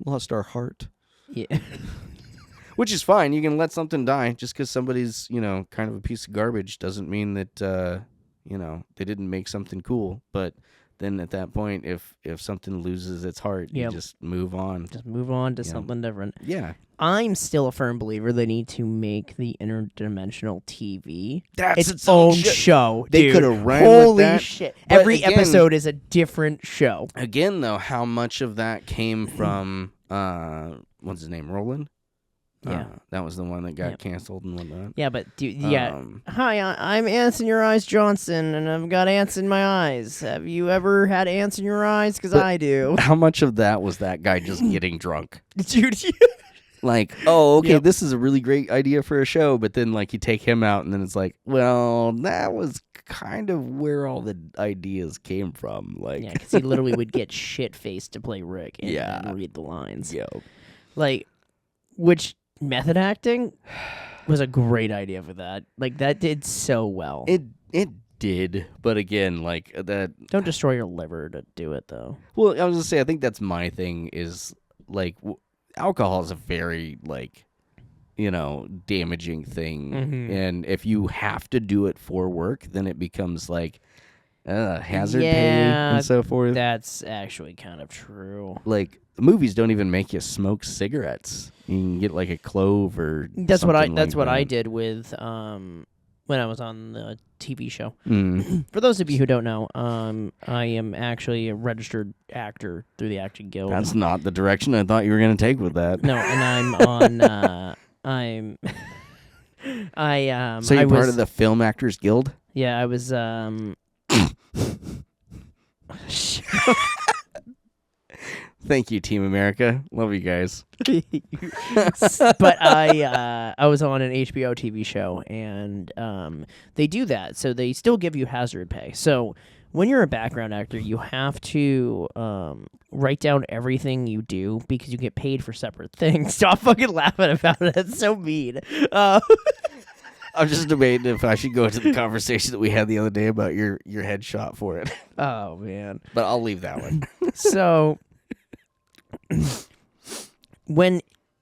lost our heart. Yeah. Which is fine. You can let something die. Just because somebody's, kind of a piece of garbage doesn't mean that, they didn't make something cool. But then at that point, if something loses its heart, you just move on. Just move on to something different. Yeah. I'm still a firm believer they need to make the interdimensional TV That's its own show. They could have ran with Holy that. shit. But Every again, episode is a different show. Again, though, how much of that came from, what's his name, Roland? Yeah. That was the one that got canceled and whatnot. Yeah, but hi, I'm Ants in Your Eyes Johnson, and I've got ants in my eyes. Have you ever had ants in your eyes? Because I do. How much of that was that guy just getting drunk? Dude, Like, oh, okay, this is a really great idea for a show, but then, like, you take him out, and then it's like, well, that was kind of where all the ideas came from. Like, yeah, because he literally would get shit-faced to play Rick and read the lines. Yo. Like, which method acting was a great idea for that. Like, that did so well. It did, but again, like, that... Don't destroy your liver to do it, though. Well, I was gonna say, I think that's my thing is, like... alcohol is a very, like, damaging thing. Mm-hmm. And if you have to do it for work, then it becomes, like, hazard pay and so forth. That's actually kind of true. Like, movies don't even make you smoke cigarettes. You can get, like, a clove or That's what that. I did with, when I was on the TV show. Mm. For those of you who don't know, I am actually a registered actor through the Acting Guild. That's not the direction I thought you were going to take with that. No, and I'm on. So you're part of the Film Actors Guild? Yeah, I was. Thank you, Team America. Love you guys. But I was on an HBO TV show, and they do that. So they still give you hazard pay. So when you're a background actor, you have to write down everything you do because you get paid for separate things. Stop fucking laughing about it. That's so mean. I'm just debating if I should go into the conversation that we had the other day about your headshot for it. Oh, man. But I'll leave that one. So...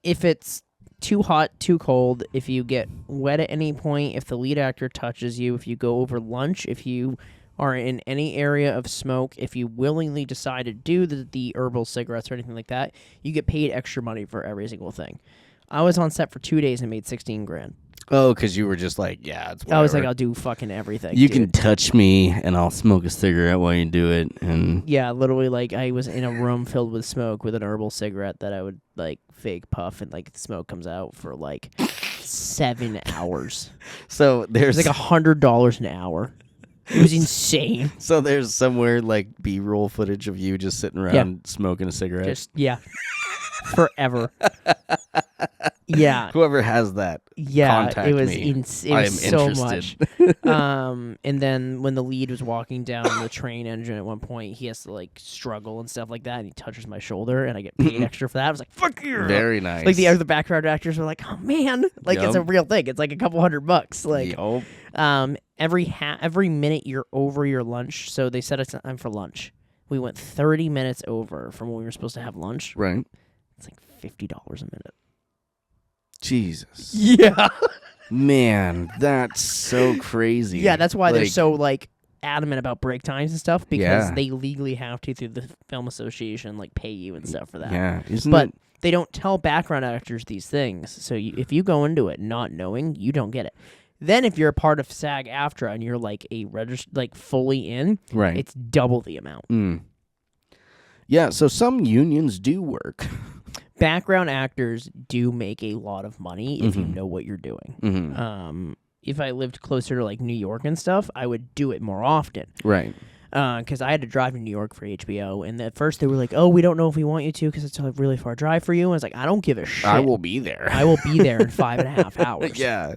if it's too hot, too cold, if you get wet at any point, if the lead actor touches you, if you go over lunch, if you are in any area of smoke, if you willingly decide to do the herbal cigarettes or anything like that, you get paid extra money for every single thing. I was on set for 2 days and made $16,000. Oh, because you were just like, yeah, it's whatever. I was like, I'll do fucking everything. You dude. can touch me, and I'll smoke a cigarette while you do it. And yeah, literally, like, I was in a room filled with smoke with an herbal cigarette that I would, like, fake puff, and, like, the smoke comes out for, like, 7 hours. So there's... It was like $100 an hour. It was insane. So there's somewhere, like, B-roll footage of you just sitting around smoking a cigarette? Just, yeah. Forever. Yeah. Whoever has that, contact it was me. It was so much. And then when the lead was walking down the train engine at one point, he has to like struggle and stuff like that, and he touches my shoulder, and I get paid extra for that. I was like, "Fuck you!" Very nice. Like the other background actors were like, "Oh man, like it's a real thing. It's like a couple $100." Like, every minute you're over your lunch, so they set us time for lunch. We went 30 minutes over from when we were supposed to have lunch. Right. It's like $50 a minute. Jesus. Yeah. Man, that's so crazy. Yeah, that's why they're so like adamant about break times and stuff, because Yeah. they legally have to through the film association like pay you and stuff for that. Yeah, but they don't tell background actors these things. So if you go into it not knowing, you don't get it. Then if you're a part of SAG-AFTRA and you're like a like fully in, right, it's double the amount. Yeah, so some unions do work. Background actors do make a lot of money if you know what you're doing. If I lived closer to like New York and stuff, I would do it more often. Right. Because I had to drive to New York for HBO, and at first they were like, "Oh, we don't know if we want you to because it's a really far drive for you." And I was like, "I don't give a shit. I will be there. I will be there in 5.5 hours." Yeah.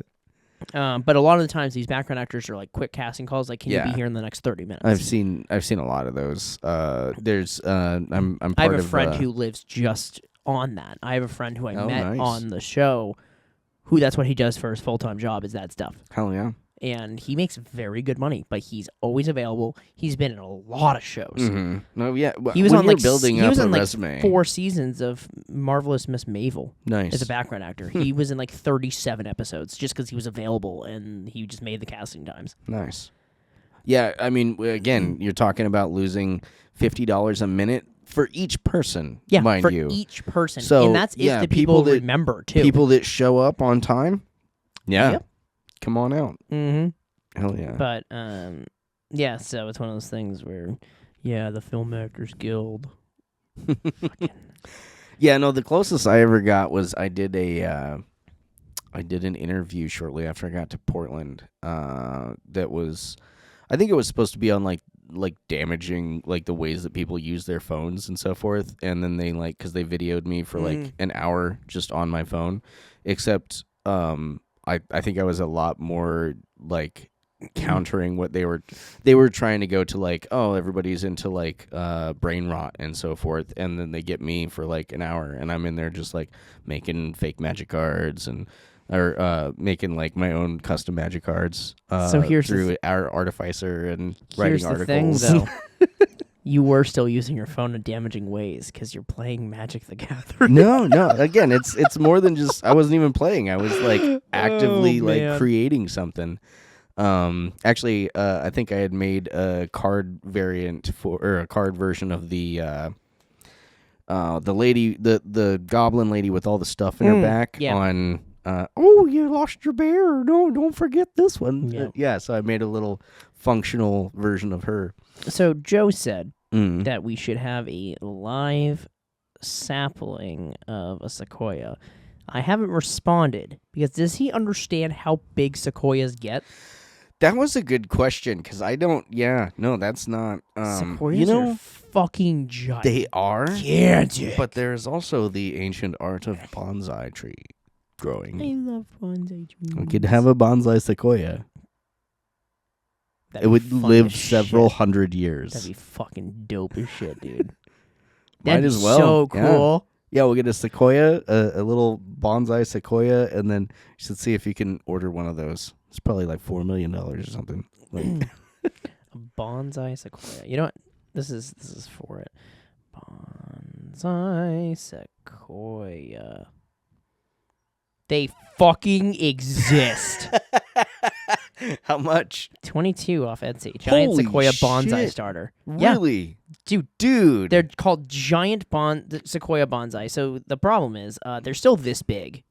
But a lot of the times, these background actors are like quick casting calls. Like, can you be here in the next 30 minutes? I've seen a lot of those. There's I'm part I have a of, friend who lives just on that. I have a friend who I met nice. on the show, who that's what he does for his full-time job is that stuff. Hell yeah. And he makes very good money, but he's always available. He's been in a lot of shows. Mm-hmm. No, yeah. He was when on you're like building he up was a in like resume. 4 seasons of Marvelous Miss Maisel Nice. as a background actor. He was in like 37 episodes just because he was available and he just made the casting times. Nice. Yeah, I mean, again, you're talking about losing $50 a minute for each person, Yeah, mind for you. each person. So, and that's if yeah, the people people that- remember too. People that show up on time, yeah, Yep. come on out. Mm-hmm. Hell yeah. But yeah, so it's one of those things where, yeah, the Film Actors Guild. Yeah, no, the closest I ever got was I did an interview shortly after I got to Portland. That was, I think it was supposed to be on like damaging like the ways that people use their phones and so forth. And then they because they videoed me for like an hour just on my phone. Except I think I was a lot more like countering what they were trying to go to like, oh, everybody's into like brain rot and so forth, and then they get me for like an hour and I'm in there just like making fake magic cards or making like my own custom magic cards So here's through our Artificer and writing Here's the articles. thing, though. You were still using your phone in damaging ways because you're playing Magic the Gathering. No, again, it's more than just I wasn't even playing. I was like actively man. creating something. Actually, I think I had made a card variant or a card version of the lady, the goblin lady with all the stuff in her back yeah. on. Oh, you lost your bear! No, don't forget this one. Yeah. Yeah, so I made a little functional version of her. So Joe said Mm. that we should have a live sapling of a sequoia. I haven't responded because does he understand how big sequoias get? That was a good question because I don't. Yeah, no, that's not. Sequoias are fucking giant. They are, gigantic. but there's also the ancient art of bonsai tree growing. I love bonsai trees. We could have a bonsai sequoia. That'd It be would fun live as several shit. hundred years. That'd be fucking dope as shit, dude. Might That'd as be well. so Yeah. cool. Yeah, we'll get a sequoia, a little bonsai sequoia, and then you should see if you can order one of those. It's probably like $4 million or something. Like, A bonsai sequoia. You know what? This is for it. Bonsai sequoia. They fucking exist. how much? 22 off Etsy. Giant Holy sequoia bonsai shit. starter. Yeah, Really? dude. Dude. They're called giant sequoia bonsai. So the problem is, they're still this big.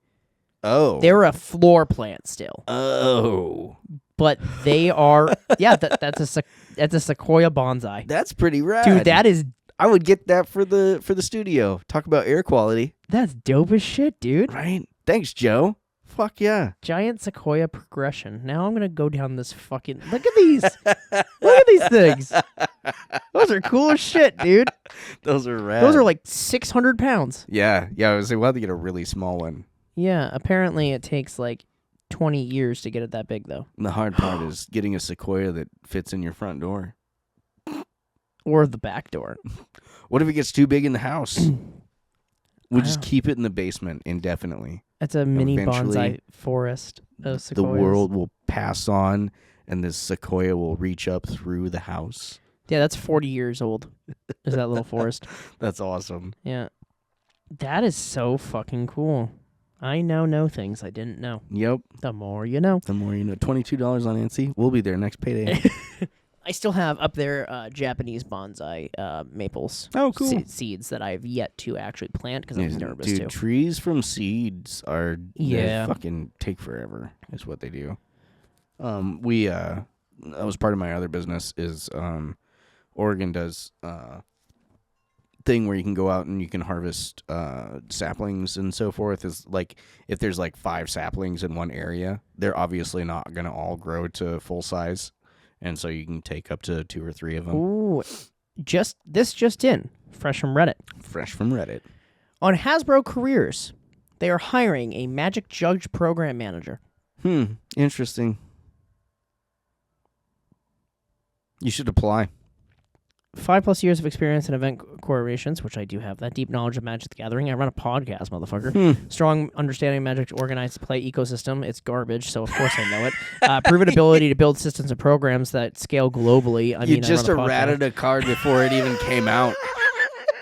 Oh. They're a floor plant still, Oh. but they are. Yeah, that's a sequoia bonsai, That's pretty rad. dude. That is I would get that for the studio. Talk about air quality. that's dope as shit, dude. Right? Thanks, Joe. Fuck yeah. Giant sequoia progression. Now I'm gonna go down this fucking. Look at these. Look at these things. Those are cool as shit, dude. Those are rad. Those are like 600 pounds. Yeah. I was like, we'll have to get a really small one. Yeah, apparently it takes like 20 years to get it that big, though. And the hard part is getting a sequoia that fits in your front door. Or the back door. What if it gets too big in the house? We'll just Wow. keep it in the basement indefinitely. It's a mini Eventually, bonsai forest of sequoias. The world will pass on, and this sequoia will reach up through the house. Yeah, that's 40 years old. Is that little forest? That's awesome. Yeah. That is so fucking cool. I now know things I didn't know. Yep. The more you know. The more you know. $22 on Etsy. We'll be there next payday. I still have up there Japanese bonsai maples. Oh, cool. Seeds that I've yet to actually plant because I'm Yeah, nervous dude, to. trees from seeds are Yeah. they fucking take forever. Is what they do. We that was part of my other business. Is Oregon does thing where you can go out and you can harvest saplings and so forth. Is like if there's like 5 saplings in one area, they're obviously not gonna all grow to full size, and so you can take up to 2 or 3 of them. Ooh, just in, fresh from Reddit. Fresh from Reddit. On Hasbro Careers, they are hiring a Magic Judge program manager. Interesting. You should apply. 5+ years of experience in event coordinations, which I do have. That deep knowledge of Magic the Gathering. I run a podcast, motherfucker. Strong understanding of Magic's organized play ecosystem. It's garbage, so of course I know it. Proven ability to build systems and programs that scale globally. You just errated a card before it even came out.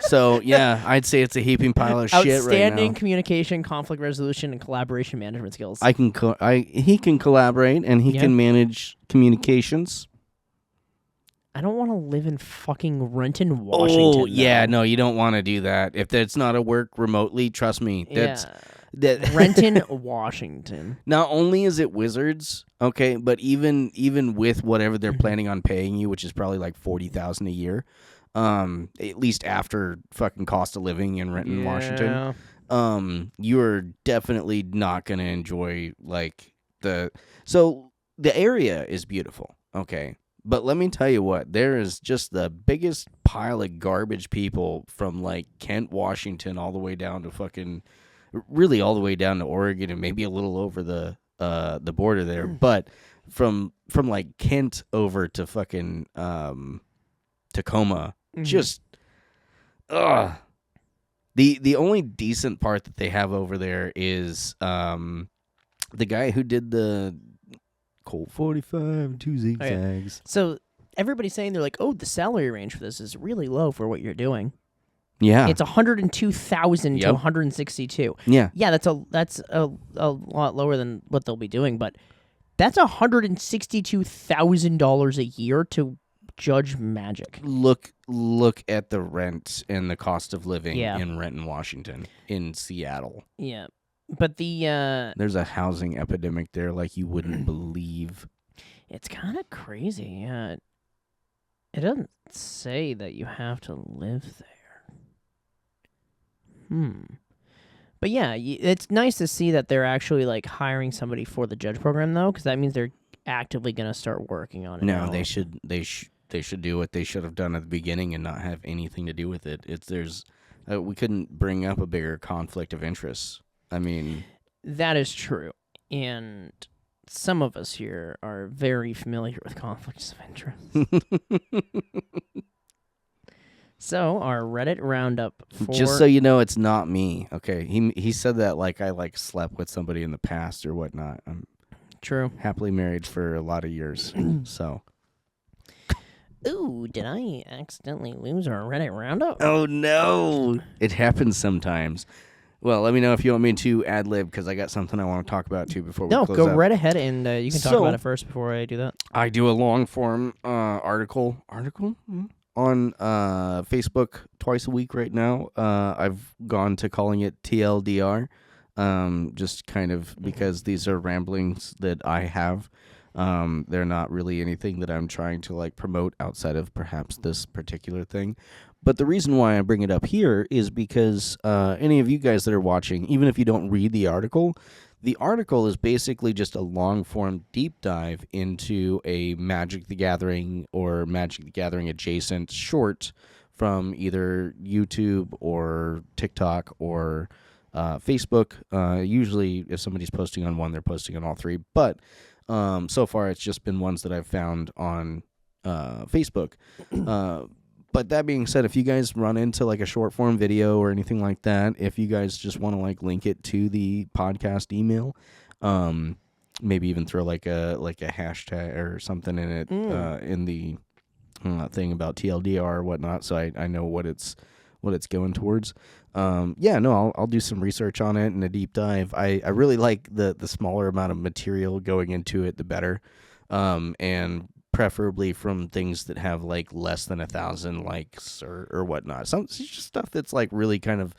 So, yeah, I'd say it's a heaping pile of shit right now. Outstanding communication, conflict resolution, and collaboration management skills. He can collaborate, and he can manage communications. I don't want to live in fucking Renton, Washington. Oh, yeah, no, you don't want to do that. If it's not a work remotely, trust me. Renton, Washington. Not only is it Wizards, okay, but even with whatever they're planning on paying you, which is probably like $40,000 a year, at least after fucking cost of living in Renton, Washington, you're definitely not going to enjoy So the area is beautiful, okay. But let me tell you what, there is just the biggest pile of garbage people from like Kent, Washington, all the way down to really all the way down to Oregon and maybe a little over the border there. But from like Kent over to fucking Tacoma, just the only decent part that they have over there is the guy who did the Colt 45, 2 zigzags. So everybody's saying they're like, oh, the salary range for this is really low for what you're doing. Yeah, it's 102,000 to 162. Yeah, that's a lot lower than what they'll be doing, but that's $162,000 a year to judge Magic. Look at the rent and the cost of living in Renton, Washington, in Seattle. Yeah. But there's a housing epidemic there like you wouldn't believe. It's kind of crazy. Yeah, it doesn't say that you have to live there. But yeah, it's nice to see that they're actually like hiring somebody for the judge program though, because that means they're actively going to start working on it. No, they should do what they should have done at the beginning and not have anything to do with it. We couldn't bring up a bigger conflict of interest. I mean, that is true, and some of us here are very familiar with conflicts of interest. So, our Reddit roundup for... Just so you know, it's not me, okay? He said that like I slept with somebody in the past or whatnot. I'm true. Happily married for a lot of years, so... Ooh, did I accidentally lose our Reddit roundup? Oh, no! It happens sometimes. Well, let me know if you want me to ad-lib, because I got something I want to talk about, too, before we close go up. right ahead, and you can talk about it first before I do that. I do a long-form article on Facebook twice a week right now. I've gone to calling it TLDR, just kind of because these are ramblings that I have. They're not really anything that I'm trying to like promote outside of perhaps this particular thing. But the reason why I bring it up here is because any of you guys that are watching, even if you don't read the article is basically just a long-form deep dive into a Magic the Gathering or Magic the Gathering adjacent short from either YouTube or TikTok or Facebook. Usually if somebody's posting on one, they're posting on all three. But so far it's just been ones that I've found on Facebook. But that being said, if you guys run into like a short form video or anything like that, if you guys just want to like link it to the podcast email, maybe even throw like a hashtag or something in it in the thing about TLDR or whatnot, so I know what it's going towards. I'll do some research on it and a deep dive. I really like the smaller amount of material going into it, the better, and preferably from things that have like less than 1,000 likes or whatnot. It's just stuff that's like really kind of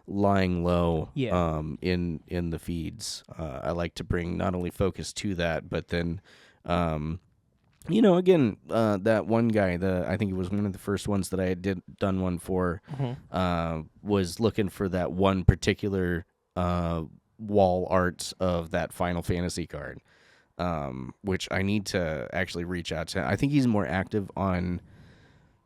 lying low in the feeds. I like to bring not only focus to that, but then again, that one guy, I think it was one of the first ones that I had done one for, was looking for that one particular wall art of that Final Fantasy card. Which I need to actually reach out to. I think he's more active on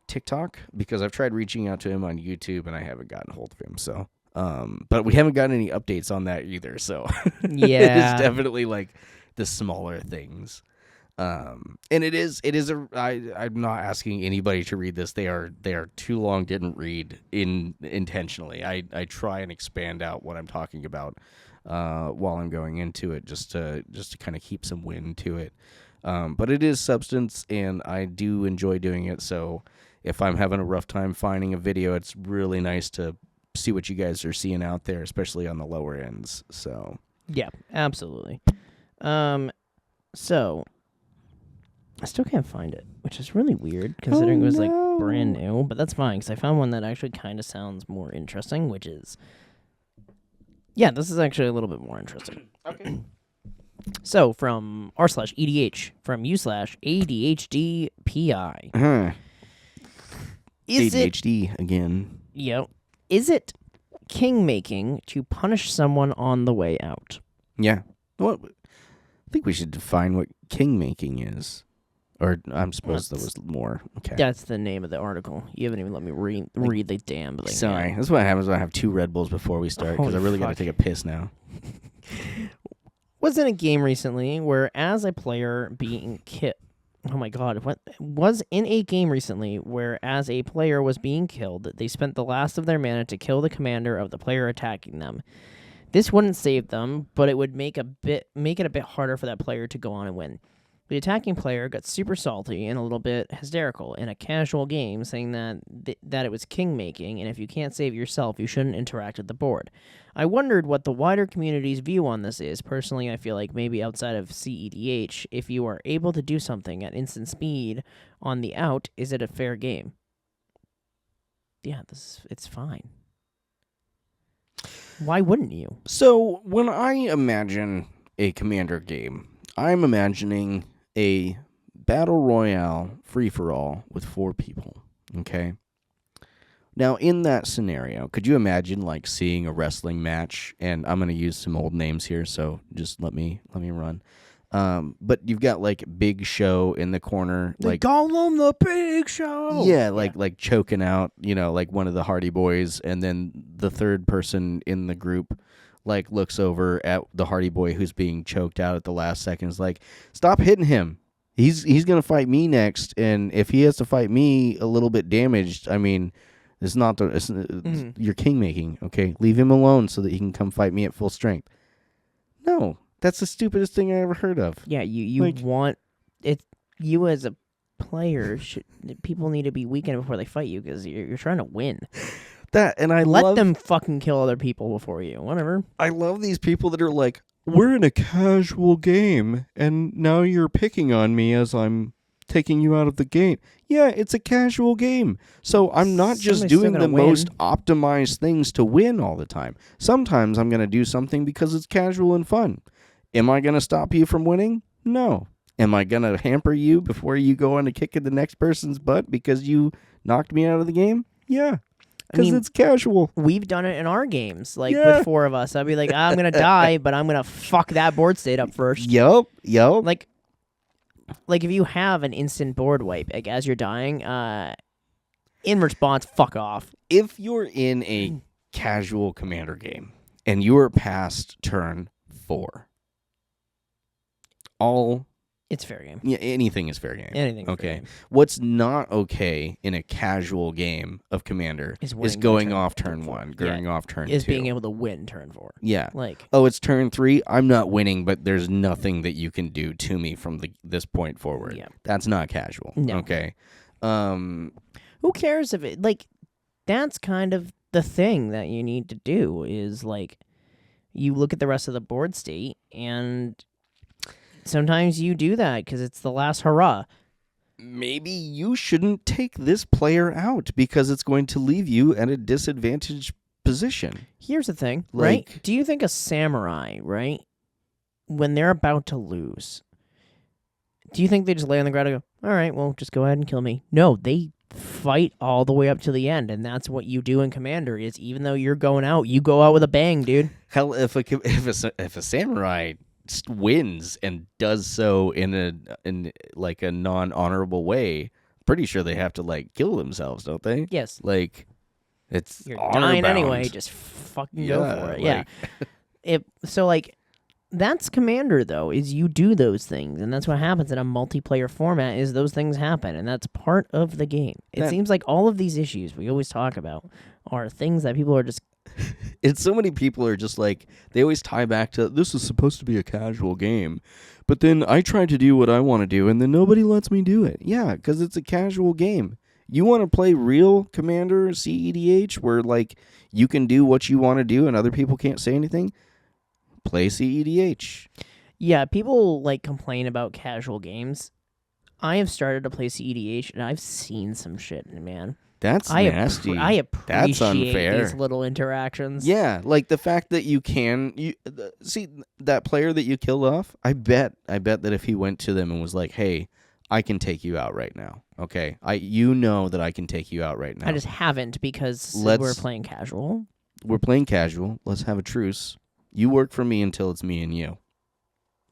TikTok because I've tried reaching out to him on YouTube and I haven't gotten hold of him. So, but we haven't gotten any updates on that either. So, yeah, it's definitely like the smaller things. And I'm not asking anybody to read this. They are too long, didn't read intentionally. I try and expand out what I'm talking about while I'm going into it, just to kind of keep some wind to it. But it is substance, and I do enjoy doing it. So if I'm having a rough time finding a video, it's really nice to see what you guys are seeing out there, especially on the lower ends. So yeah, absolutely. So I still can't find it, which is really weird considering it was like brand new. But that's fine because I found one that actually kind of sounds more interesting, which is this is actually a little bit more interesting. Okay. So from r/EDH from u/ADHDPI. Is ADHD again. Yep. Is it king making to punish someone on the way out? Yeah. Well, I think we should define what king making is. Or I'm supposed there was more. Okay. That's the name of the article. You haven't even let me read the damn thing. Sorry. That's what happens when I have 2 Red Bulls before we start, because I really got to take a piss now. Was in a game recently where as a player being killed. Oh my god, what was in a game recently where as a player was being killed, they spent the last of their mana to kill the commander of the player attacking them. This wouldn't save them, but it would make it a bit harder for that player to go on and win. The attacking player got super salty and a little bit hysterical in a casual game, saying that it was king-making, and if you can't save yourself, you shouldn't interact with the board. I wondered what the wider community's view on this is. Personally, I feel like maybe outside of CEDH, if you are able to do something at instant speed on the out, is it a fair game? Yeah, it's fine. Why wouldn't you? So, when I imagine a Commander game, I'm imagining a battle royale free-for-all with 4 people, okay? Now, in that scenario, could you imagine, like, seeing a wrestling match? And I'm going to use some old names here, so just let me run. But you've got, like, Big Show in the corner. They like, call him the Big Show! Yeah, like choking out, like one of the Hardy Boys, and then the third person in the group like looks over at the Hardy Boy who's being choked out at the last second. Is like, stop hitting him. He's gonna fight me next, and if he has to fight me a little bit damaged, I mean, it's not you're king making. Okay, leave him alone so that he can come fight me at full strength. No, that's the stupidest thing I ever heard of. Yeah, you want it. You as a player people need to be weakened before they fight you because you're trying to win. That, and I let them fucking kill other people before you. Whatever. I love these people that are like, we're in a casual game, and now you're picking on me as I'm taking you out of the game. Yeah, it's a casual game. So I'm not just doing the most optimized things to win all the time. Sometimes I'm going to do something because it's casual and fun. Am I going to stop you from winning? No. Am I going to hamper you before you go on to kick the next person's butt because you knocked me out of the game? Yeah. Because it's casual. We've done it in our games, with 4 of us. I'd be like, I'm going to die, but I'm going to fuck that board state up first. Yup. Like if you have an instant board wipe, like as you're dying, in response, fuck off. If you're in a casual Commander game and you are past turn 4, it's fair game. Yeah, anything is fair game. Anything. Okay. Fair game. What's not okay in a casual game of Commander is going off turn 1, going off turn 2. Is being able to win turn 4. Yeah. It's turn 3. I'm not winning, but there's nothing that you can do to me from this point forward. Yeah. That's not casual. No. Okay. Who cares if it that's kind of the thing that you need to do is you look at the rest of the board state and sometimes you do that because it's the last hurrah. Maybe you shouldn't take this player out because it's going to leave you at a disadvantaged position. Here's the thing, right? Do you think a samurai, right, when they're about to lose, do you think they just lay on the ground and go, all right, well, just go ahead and kill me? No, they fight all the way up to the end, and that's what you do in Commander is even though you're going out, you go out with a bang, dude. Hell, if a samurai wins and does so in a non-honorable way, pretty sure they have to kill themselves, don't they? Yes. It's you're dying anyway, just fucking go for it. Yeah. that's Commander, though, is you do those things, and that's what happens in a multiplayer format is those things happen, and that's part of the game. It seems like all of these issues we always talk about are things that people are just... It's so many people are just like, they always tie back to, this is supposed to be a casual game, but then I try to do what I want to do, and then nobody lets me do it. Yeah, because it's a casual game. You want to play real Commander CEDH, where like you can do what you want to do and other people can't say anything? Play CEDH. Yeah, people like complain about casual games. I have started to play CEDH, and I've seen some shit, man. That's nasty. I appreciate That's unfair. these little interactions. Yeah, like the fact that you can see that player that you killed off. I bet that if he went to them and was like, "Hey, I can take you out right now." Okay, you know that I can take you out right now. I just haven't because we're playing casual. We're playing casual. Let's have a truce. You work for me until it's me and you.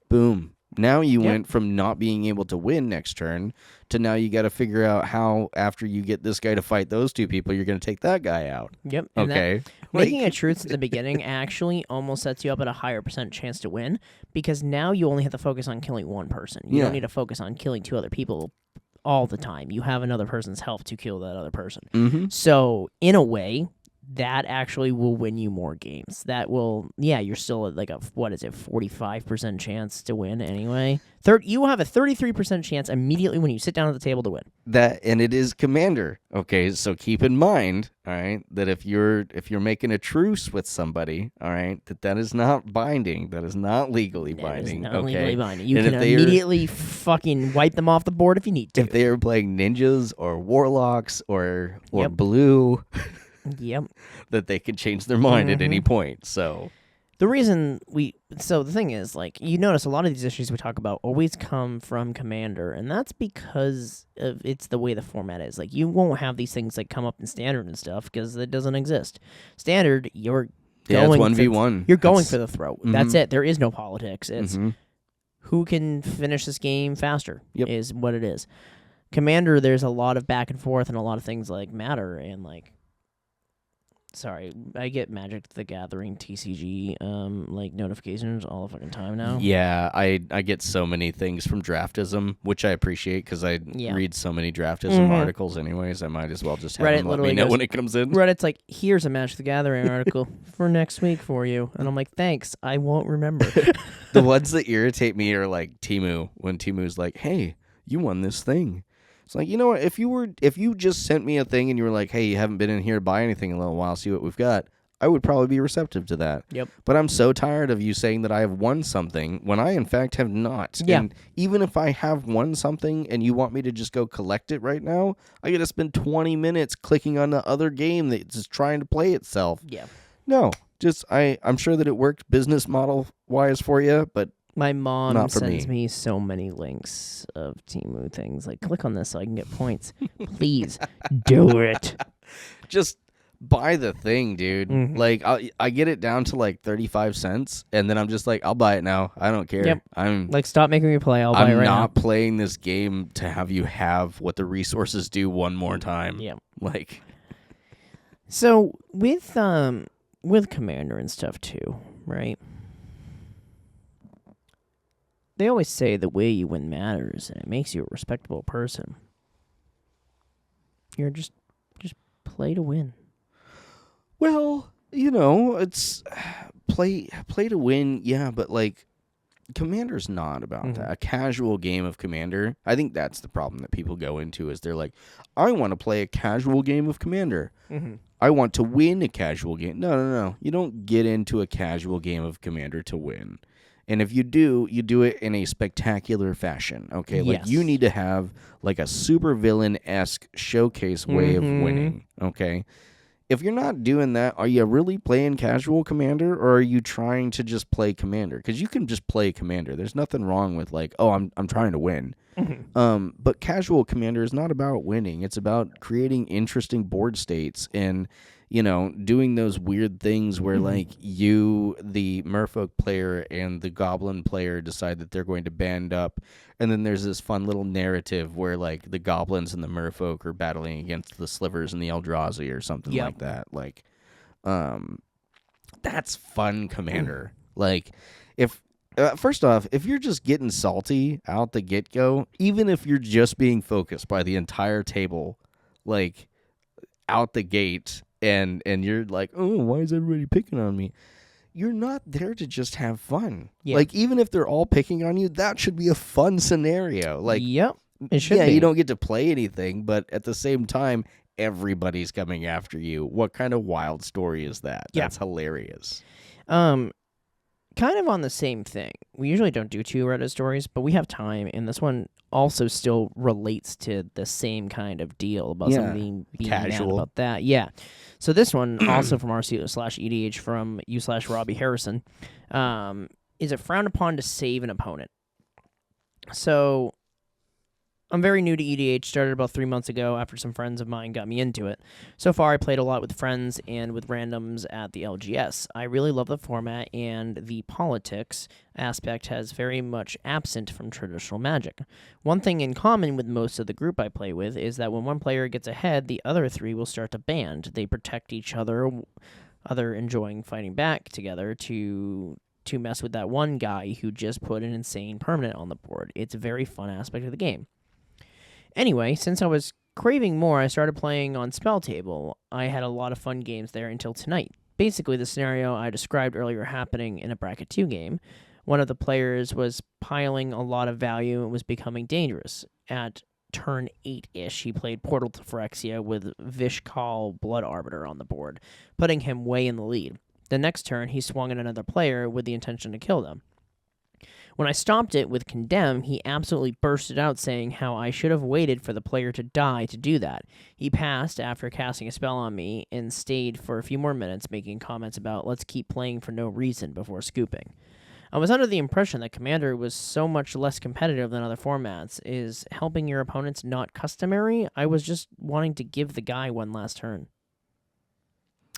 Boom. Now you went from not being able to win next turn to now you got to figure out how, after you get this guy to fight those two people, you're going to take that guy out. Yep. Okay. Making a truce at the beginning actually almost sets you up at a higher percent chance to win, because now you only have to focus on killing one person. You don't need to focus on killing two other people all the time. You have another person's help to kill that other person. Mm-hmm. So, in a way, that actually will win you more games. That will, you're still at like a, 45% chance to win anyway. You have a 33% chance immediately when you sit down at the table to win. And it is Commander. Okay, so keep in mind, all right, that if you're making a truce with somebody, all right, that is not binding. That is not legally binding. That is not okay? legally binding. You and can immediately fucking wipe them off the board if you need to. If they are playing ninjas or warlocks or blue. Yep. That they can change their mind at any point. So the thing is, like, you notice a lot of these issues we talk about always come from Commander, and that's because it's the way the format is. Like, you won't have these things like come up in Standard and stuff because it doesn't exist. Standard, you're going 1v1. You're going for the throat. That's it. There is no politics. It's who can finish this game faster is what it is. Commander, there's a lot of back and forth and a lot of things like matter and like. Sorry, I get Magic the Gathering TCG like notifications all the fucking time now. Yeah, I get so many things from Draftism, which I appreciate because I read so many Draftism articles anyways. I might as well just have them let me know when it comes in. Reddit's like, here's a Magic the Gathering article for next week for you. And I'm like, thanks, I won't remember. The ones that irritate me are like Temu, when Temu's like, hey, you won this thing. It's like, you know what, if you just sent me a thing and you were like, hey, you haven't been in here to buy anything in a little while, see what we've got, I would probably be receptive to that. Yep. But I'm so tired of you saying that I have won something when I, in fact, have not. Yeah. And even if I have won something and you want me to just go collect it right now, I got to spend 20 minutes clicking on the other game that's just trying to play itself. Yeah. No, just I'm sure that it worked business model-wise for you, but my mom not for sends me so many links of Temu things. Like, click on this so I can get points. Please do it. Just buy the thing, dude. Like, I get it down to like 35 cents, and then I'm just like, I'll buy it now. I don't care. Yep. I'm like, stop making me play. I'll buy it right now. I'm not playing this game to have you have what the resources do one more time. Yeah. Like, so with Commander and stuff too, right? They always say the way you win matters, and it makes you a respectable person. You're just play to win. well, you know, it's play to win, yeah, but like Commander's not about that. A casual game of Commander, I think that's the problem that people go into is they're like, I want to play a casual game of Commander. I want to win a casual game. No. You don't get into a casual game of Commander to win. And if you do it in a spectacular fashion, okay? Like, you need to have, like, a super villain-esque showcase way of winning, okay? If you're not doing that, are you really playing casual Commander, or are you trying to just play Commander? Because you can just play Commander. There's nothing wrong with, like, oh, I'm trying to win. But casual Commander is not about winning. It's about creating interesting board states and, you know, doing those weird things where, like, you, the Merfolk player, and the Goblin player decide that they're going to band up, and then there's this fun little narrative where, like, the Goblins and the Merfolk are battling against the Slivers and the Eldrazi or something like that. Like, that's fun Commander. Like, if First off, if you're just getting salty out the get-go, even if you're just being focused by the entire table, like out the gate, and you're like, oh, why is everybody picking on me? You're not there to just have fun. Yeah. Like, even if they're all picking on you, that should be a fun scenario. Like, yep, it should yeah, be. you don't get to play anything, but at the same time, everybody's coming after you. What kind of wild story is that? Yeah. That's hilarious. Kind of on the same thing. We usually don't do 2 Reddit stories, but we have time, and this one also still relates to the same kind of deal about something being casual. mad about that. Yeah. So this one, also from RC/EDH from you/Robbie Harrison, is it frowned upon to save an opponent? So I'm very new to EDH, started about 3 months ago after some friends of mine got me into it. So far, I played a lot with friends and with randoms at the LGS. I really love the format, and the politics aspect has very much absent from traditional Magic. One thing in common with most of the group I play with is that when one player gets ahead, the other 3 will start to band. They protect each other, enjoying fighting back together to mess with that one guy who just put an insane permanent on the board. It's a very fun aspect of the game. Anyway, since I was craving more, I started playing on Spell Table. I had a lot of fun games there until tonight. Basically, the scenario I described earlier happening in a Bracket 2 game. One of the players was piling a lot of value and was becoming dangerous. At turn 8-ish, he played Portal to Phyrexia with Vishkal Blood Arbiter on the board, putting him way in the lead. The next turn, he swung at another player with the intention to kill them. When I stopped it with Condemn, he absolutely bursted out saying how I should have waited for the player to die to do that. He passed after casting a spell on me and stayed for a few more minutes making comments about let's keep playing for no reason before scooping. I was under the impression that Commander was so much less competitive than other formats. Is helping your opponents not customary? I was just wanting to give the guy one last turn.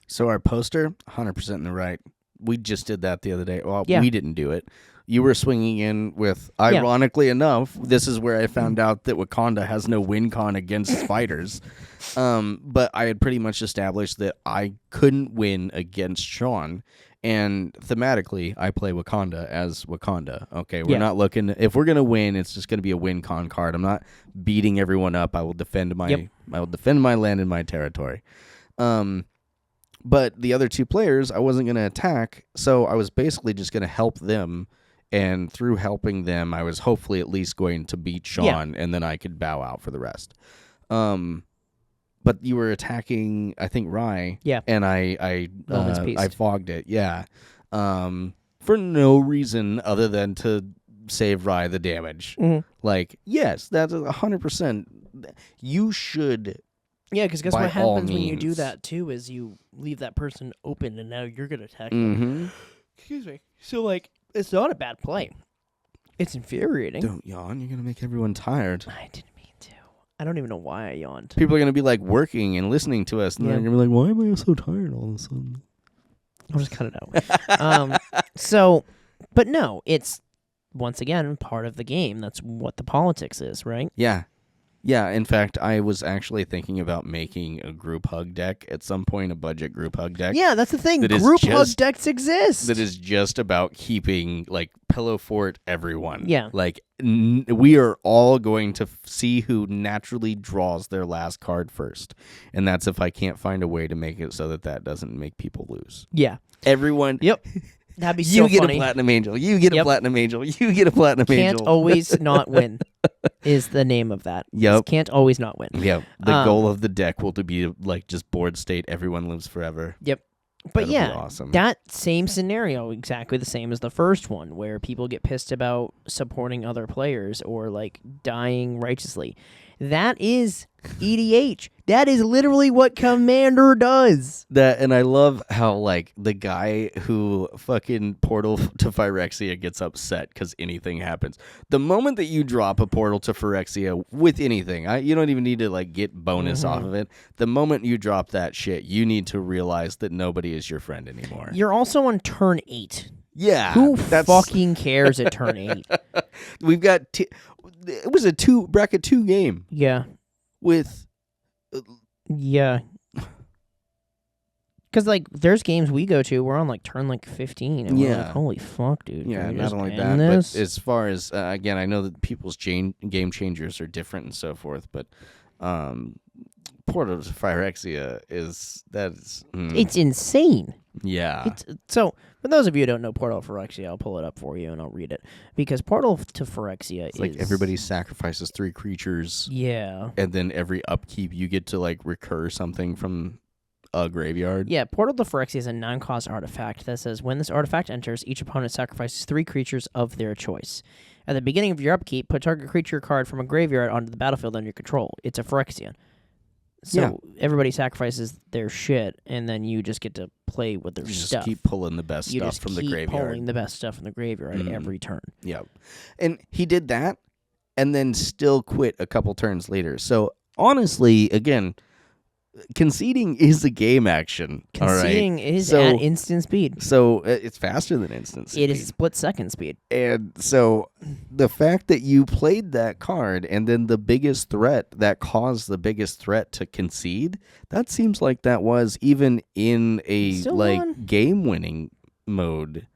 So our poster, 100% in the right. We just did that the other day. Well, Yeah. we didn't do it. You were swinging in with, ironically enough, this is where I found out that Wakanda has no win con against fighters. But I had pretty much established that I couldn't win against Sean. And thematically, I play Wakanda as Wakanda. Okay, we're not looking. If we're gonna win, it's just gonna be a win con card. I'm not beating everyone up. I will defend my. I will defend my land and my territory. But the other 2 players, I wasn't gonna attack, so I was basically just gonna help them. And through helping them, I was hopefully at least going to beat Sean, and then I could bow out for the rest. But you were attacking, I think, Rye. Yeah. And I fogged it. Yeah. For no reason other than to save Rye the damage. Mm-hmm. Like, yes, that's 100%. You should. Yeah, because guess by what happens when you means. do that too is you leave that person open, and now you're gonna attack Mm-hmm. them. Excuse me. So like, it's not a bad play. It's infuriating. Don't yawn. You're going to make everyone tired. I didn't mean to. I don't even know why I yawned. People are going to be like working and listening to us, and they're going to be like, why am I so tired all of a sudden? I'll just cut it out. But no, it's once again part of the game. That's what the politics is, right? Yeah. Yeah, in fact, I was actually thinking about making a group hug deck at some point, a budget group hug deck. Yeah, that's the thing. That is Group hug just- decks exist. That is just about keeping, like, pillow fort everyone. Yeah. Like, we are all going to see who naturally draws their last card first. And that's if I can't find a way to make it so that doesn't make people lose. Yeah. Everyone. Yep. That'd be You so get funny. a platinum angel. You get a Yep. platinum angel. You get a platinum Can't angel. always not win is the name of that. Yep. Can't always not win. Yeah. The goal of the deck will to be like just board state. Everyone lives forever. Yep. But That'll be yeah, awesome. that same scenario, exactly the same as the first one, where people get pissed about supporting other players or like dying righteously. That is EDH. That is literally what Commander does. And I love how like the guy who fucking Portal to Phyrexia gets upset because anything happens. The moment that you drop a Portal to Phyrexia with anything, you don't even need to like get bonus off of it. The moment you drop that shit, you need to realize that nobody is your friend anymore. You're also on turn 8. Yeah, Who fucking cares at turn 8? We've got it was a bracket 2 game Yeah. with Yeah. Because, like, there's games we go to, we're on, like, turn, like, 15, and we're like, Yeah. holy fuck, dude. Yeah, can we not just only end that, this? but as far as again, I know that people's game changers are different and so forth, but Portal to Phyrexia is It's insane. yeah. So, for those of you who don't know Portal to Phyrexia, I'll pull it up for you, and I'll read it. Because Portal to Phyrexia It's like everybody sacrifices 3 creatures, Yeah. and then every upkeep you get to like recur something from a graveyard. Yeah, Portal to Phyrexia is a non-cost artifact that says when this artifact enters, each opponent sacrifices 3 creatures of their choice. At the beginning of your upkeep, put target creature card from a graveyard onto the battlefield under your control. It's a Phyrexian. So everybody sacrifices their shit, and then you just get to play with their You just stuff. keep pulling the best You stuff just from the keep graveyard. pulling the best stuff from the graveyard every turn. Yeah. And he did that and then still quit a couple turns later. So honestly, again, conceding is a game action. Conceding all right? is at instant speed. So it's faster than instant speed. It is split-second speed. And so the fact that you played that card and then the biggest threat that caused the biggest threat to concede, that seems like that was even in a Still like won. game-winning mode.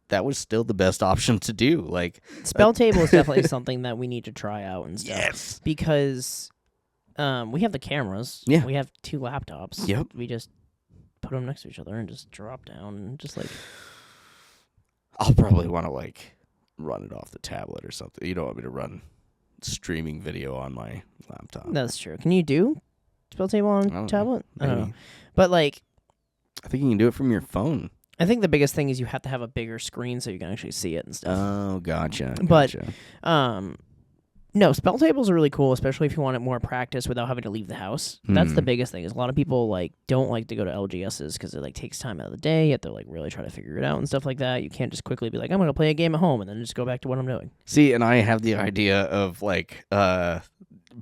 That was still the best option to do. Like Spell table is definitely something that we need to try out and stuff. yes. Because we have the cameras. Yeah. We have 2 laptops. Yep. We just put them next to each other and just drop down and just like... I'll probably want to like run it off the tablet or something. You don't want me to run streaming video on my laptop. That's true. Can you do spell table I on don't know. tablet? I don't know. Maybe. But like, I think you can do it from your phone. I think the biggest thing is you have to have a bigger screen so you can actually see it and stuff. Oh, gotcha. But- gotcha. No, spell tables are really cool, especially if you want it more practice without having to leave the house. That's the biggest thing. Is a lot of people like don't like to go to LGSs because it like takes time out of the day. You have to like really try to figure it out and stuff like that. You can't just quickly be like, I'm gonna play a game at home and then just go back to what I'm doing. See, and I have the idea of like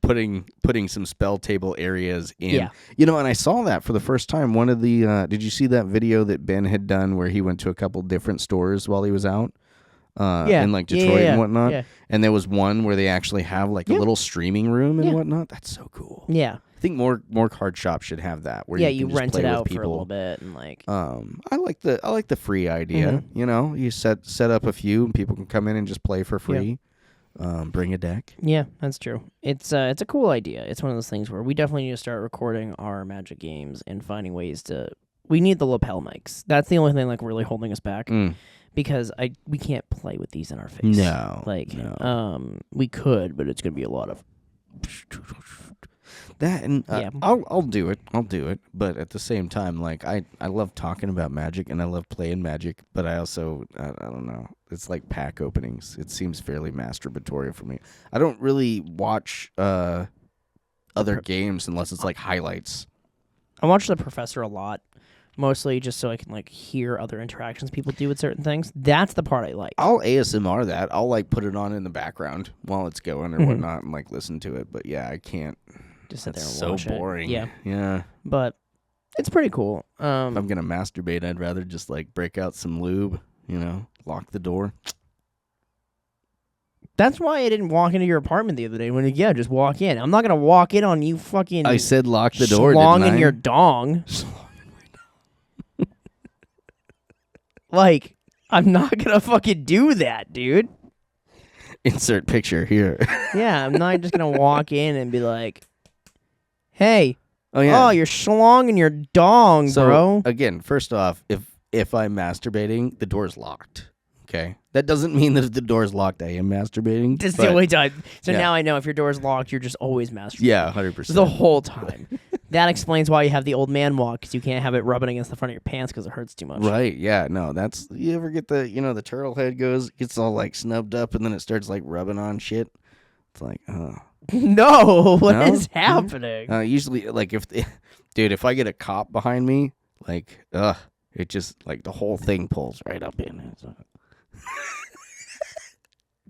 putting some spell table areas in. Yeah. You know, and I saw that for the first time. One of the did you see that video that Ben had done where he went to a couple different stores while he was out? In like Detroit and whatnot. Yeah. And there was one where they actually have like a little streaming room and whatnot. That's so cool. Yeah. I think more card shops should have that where You can just rent play it with out people. for a little bit and like I like the free idea. You know, you set up a few and people can come in and just play for free. Bring a deck. Yeah, that's true. It's a cool idea. It's one of those things where we definitely need to start recording our Magic games and finding ways to. We need the lapel mics. That's the only thing like really holding us back because we can't play with these in our face. No, no. We could, but it's gonna be a lot of. That and Yeah. I'll do it. I'll do it. But at the same time, like I love talking about Magic and I love playing Magic, but I also I don't know. It's like pack openings. It seems fairly masturbatory for me. I don't really watch other games unless it's like highlights. I watch The Professor a lot, mostly just so I can like hear other interactions people do with certain things. That's the part I like. I'll ASMR that. I'll like put it on in the background while it's going or whatnot and like listen to it. But yeah, I can't. Just sit there and So watch it. boring. Yeah, Yeah. but it's pretty cool. If I'm gonna masturbate, I'd rather just like break out some lube. You know, lock the door. That's why I didn't walk into your apartment the other day. When just walk in. I'm not gonna walk in on you fucking. I said lock the door. Schlong didn't in I? your dong. Like, I'm not gonna fucking do that, dude. Insert picture here. Yeah, I'm not just gonna walk in and be like, "Hey, Oh yeah. oh, you're schlong in your dong, So bro." again, first off, if I'm masturbating, the door's locked. Okay, that doesn't mean that if the door's locked, I am masturbating. That's but- the only time. So yeah. now I know if your door's locked, you're just always masturbating. Yeah, 100%. The whole time. That explains why you have the old man walk, because you can't have it rubbing against the front of your pants because it hurts too much. Right, yeah, no, that's, you ever get the turtle head gets all like snubbed up and then it starts like rubbing on shit? It's like, No, what is No? happening? Usually, like if I get a cop behind me, like, it just, like the whole thing pulls right up in. It's,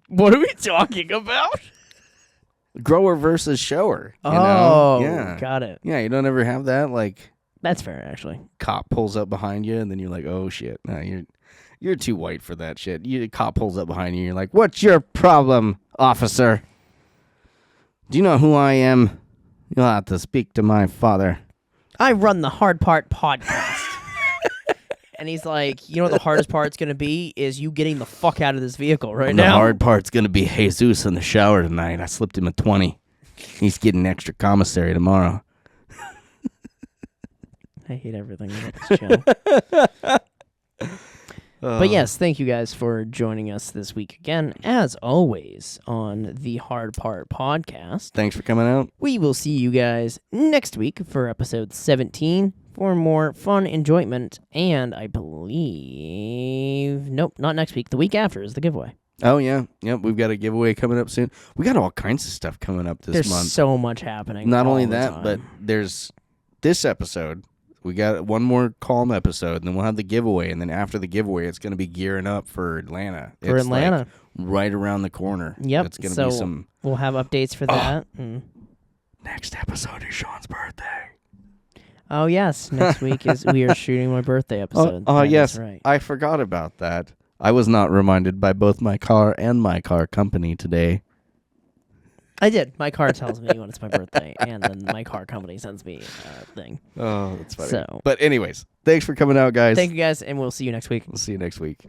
What are we talking about? grower versus shower. You know? Oh, Yeah. got it. Yeah, you don't ever have that, like, That's fair, actually. cop pulls up behind you and then you're like, oh shit, no, you're too white for that shit. Cop pulls up behind you and you're like, what's your problem, officer? Do you know who I am? You'll have to speak to my father. I run the Hard Part podcast. And he's like, you know what the hardest part's going to be is you getting the fuck out of this vehicle right The now. hard part's going to be Jesus in the shower tonight. I slipped him a 20. He's getting extra commissary tomorrow. I hate everything about this channel. But yes, thank you guys for joining us this week again, as always, on the Hard Part Podcast. Thanks for coming out. We will see you guys next week for episode 17 for more fun enjoyment. And I believe... Nope, not next week. The week after is the giveaway. Oh, yeah. Yep, we've got a giveaway coming up soon. We got all kinds of stuff coming up this There's month. so much happening. Not all only the that, time. but there's this episode. We got one more calm episode, and then we'll have the giveaway. And then after the giveaway, it's going to be gearing up for Atlanta. For It's Atlanta. like right around the corner. Yep. It's going to be some... We'll have updates for that. Next episode is Sean's birthday. Oh, yes. Next week is we are shooting my birthday episode. Oh, That yes. is right. I forgot about that. I was not reminded by both my car and my car company today. I did. My car tells me when it's my birthday, and then my car company sends me a thing. Oh, that's funny. So, But anyways, thanks for coming out, guys. thank you guys, and we'll see you next week. We'll see you next week.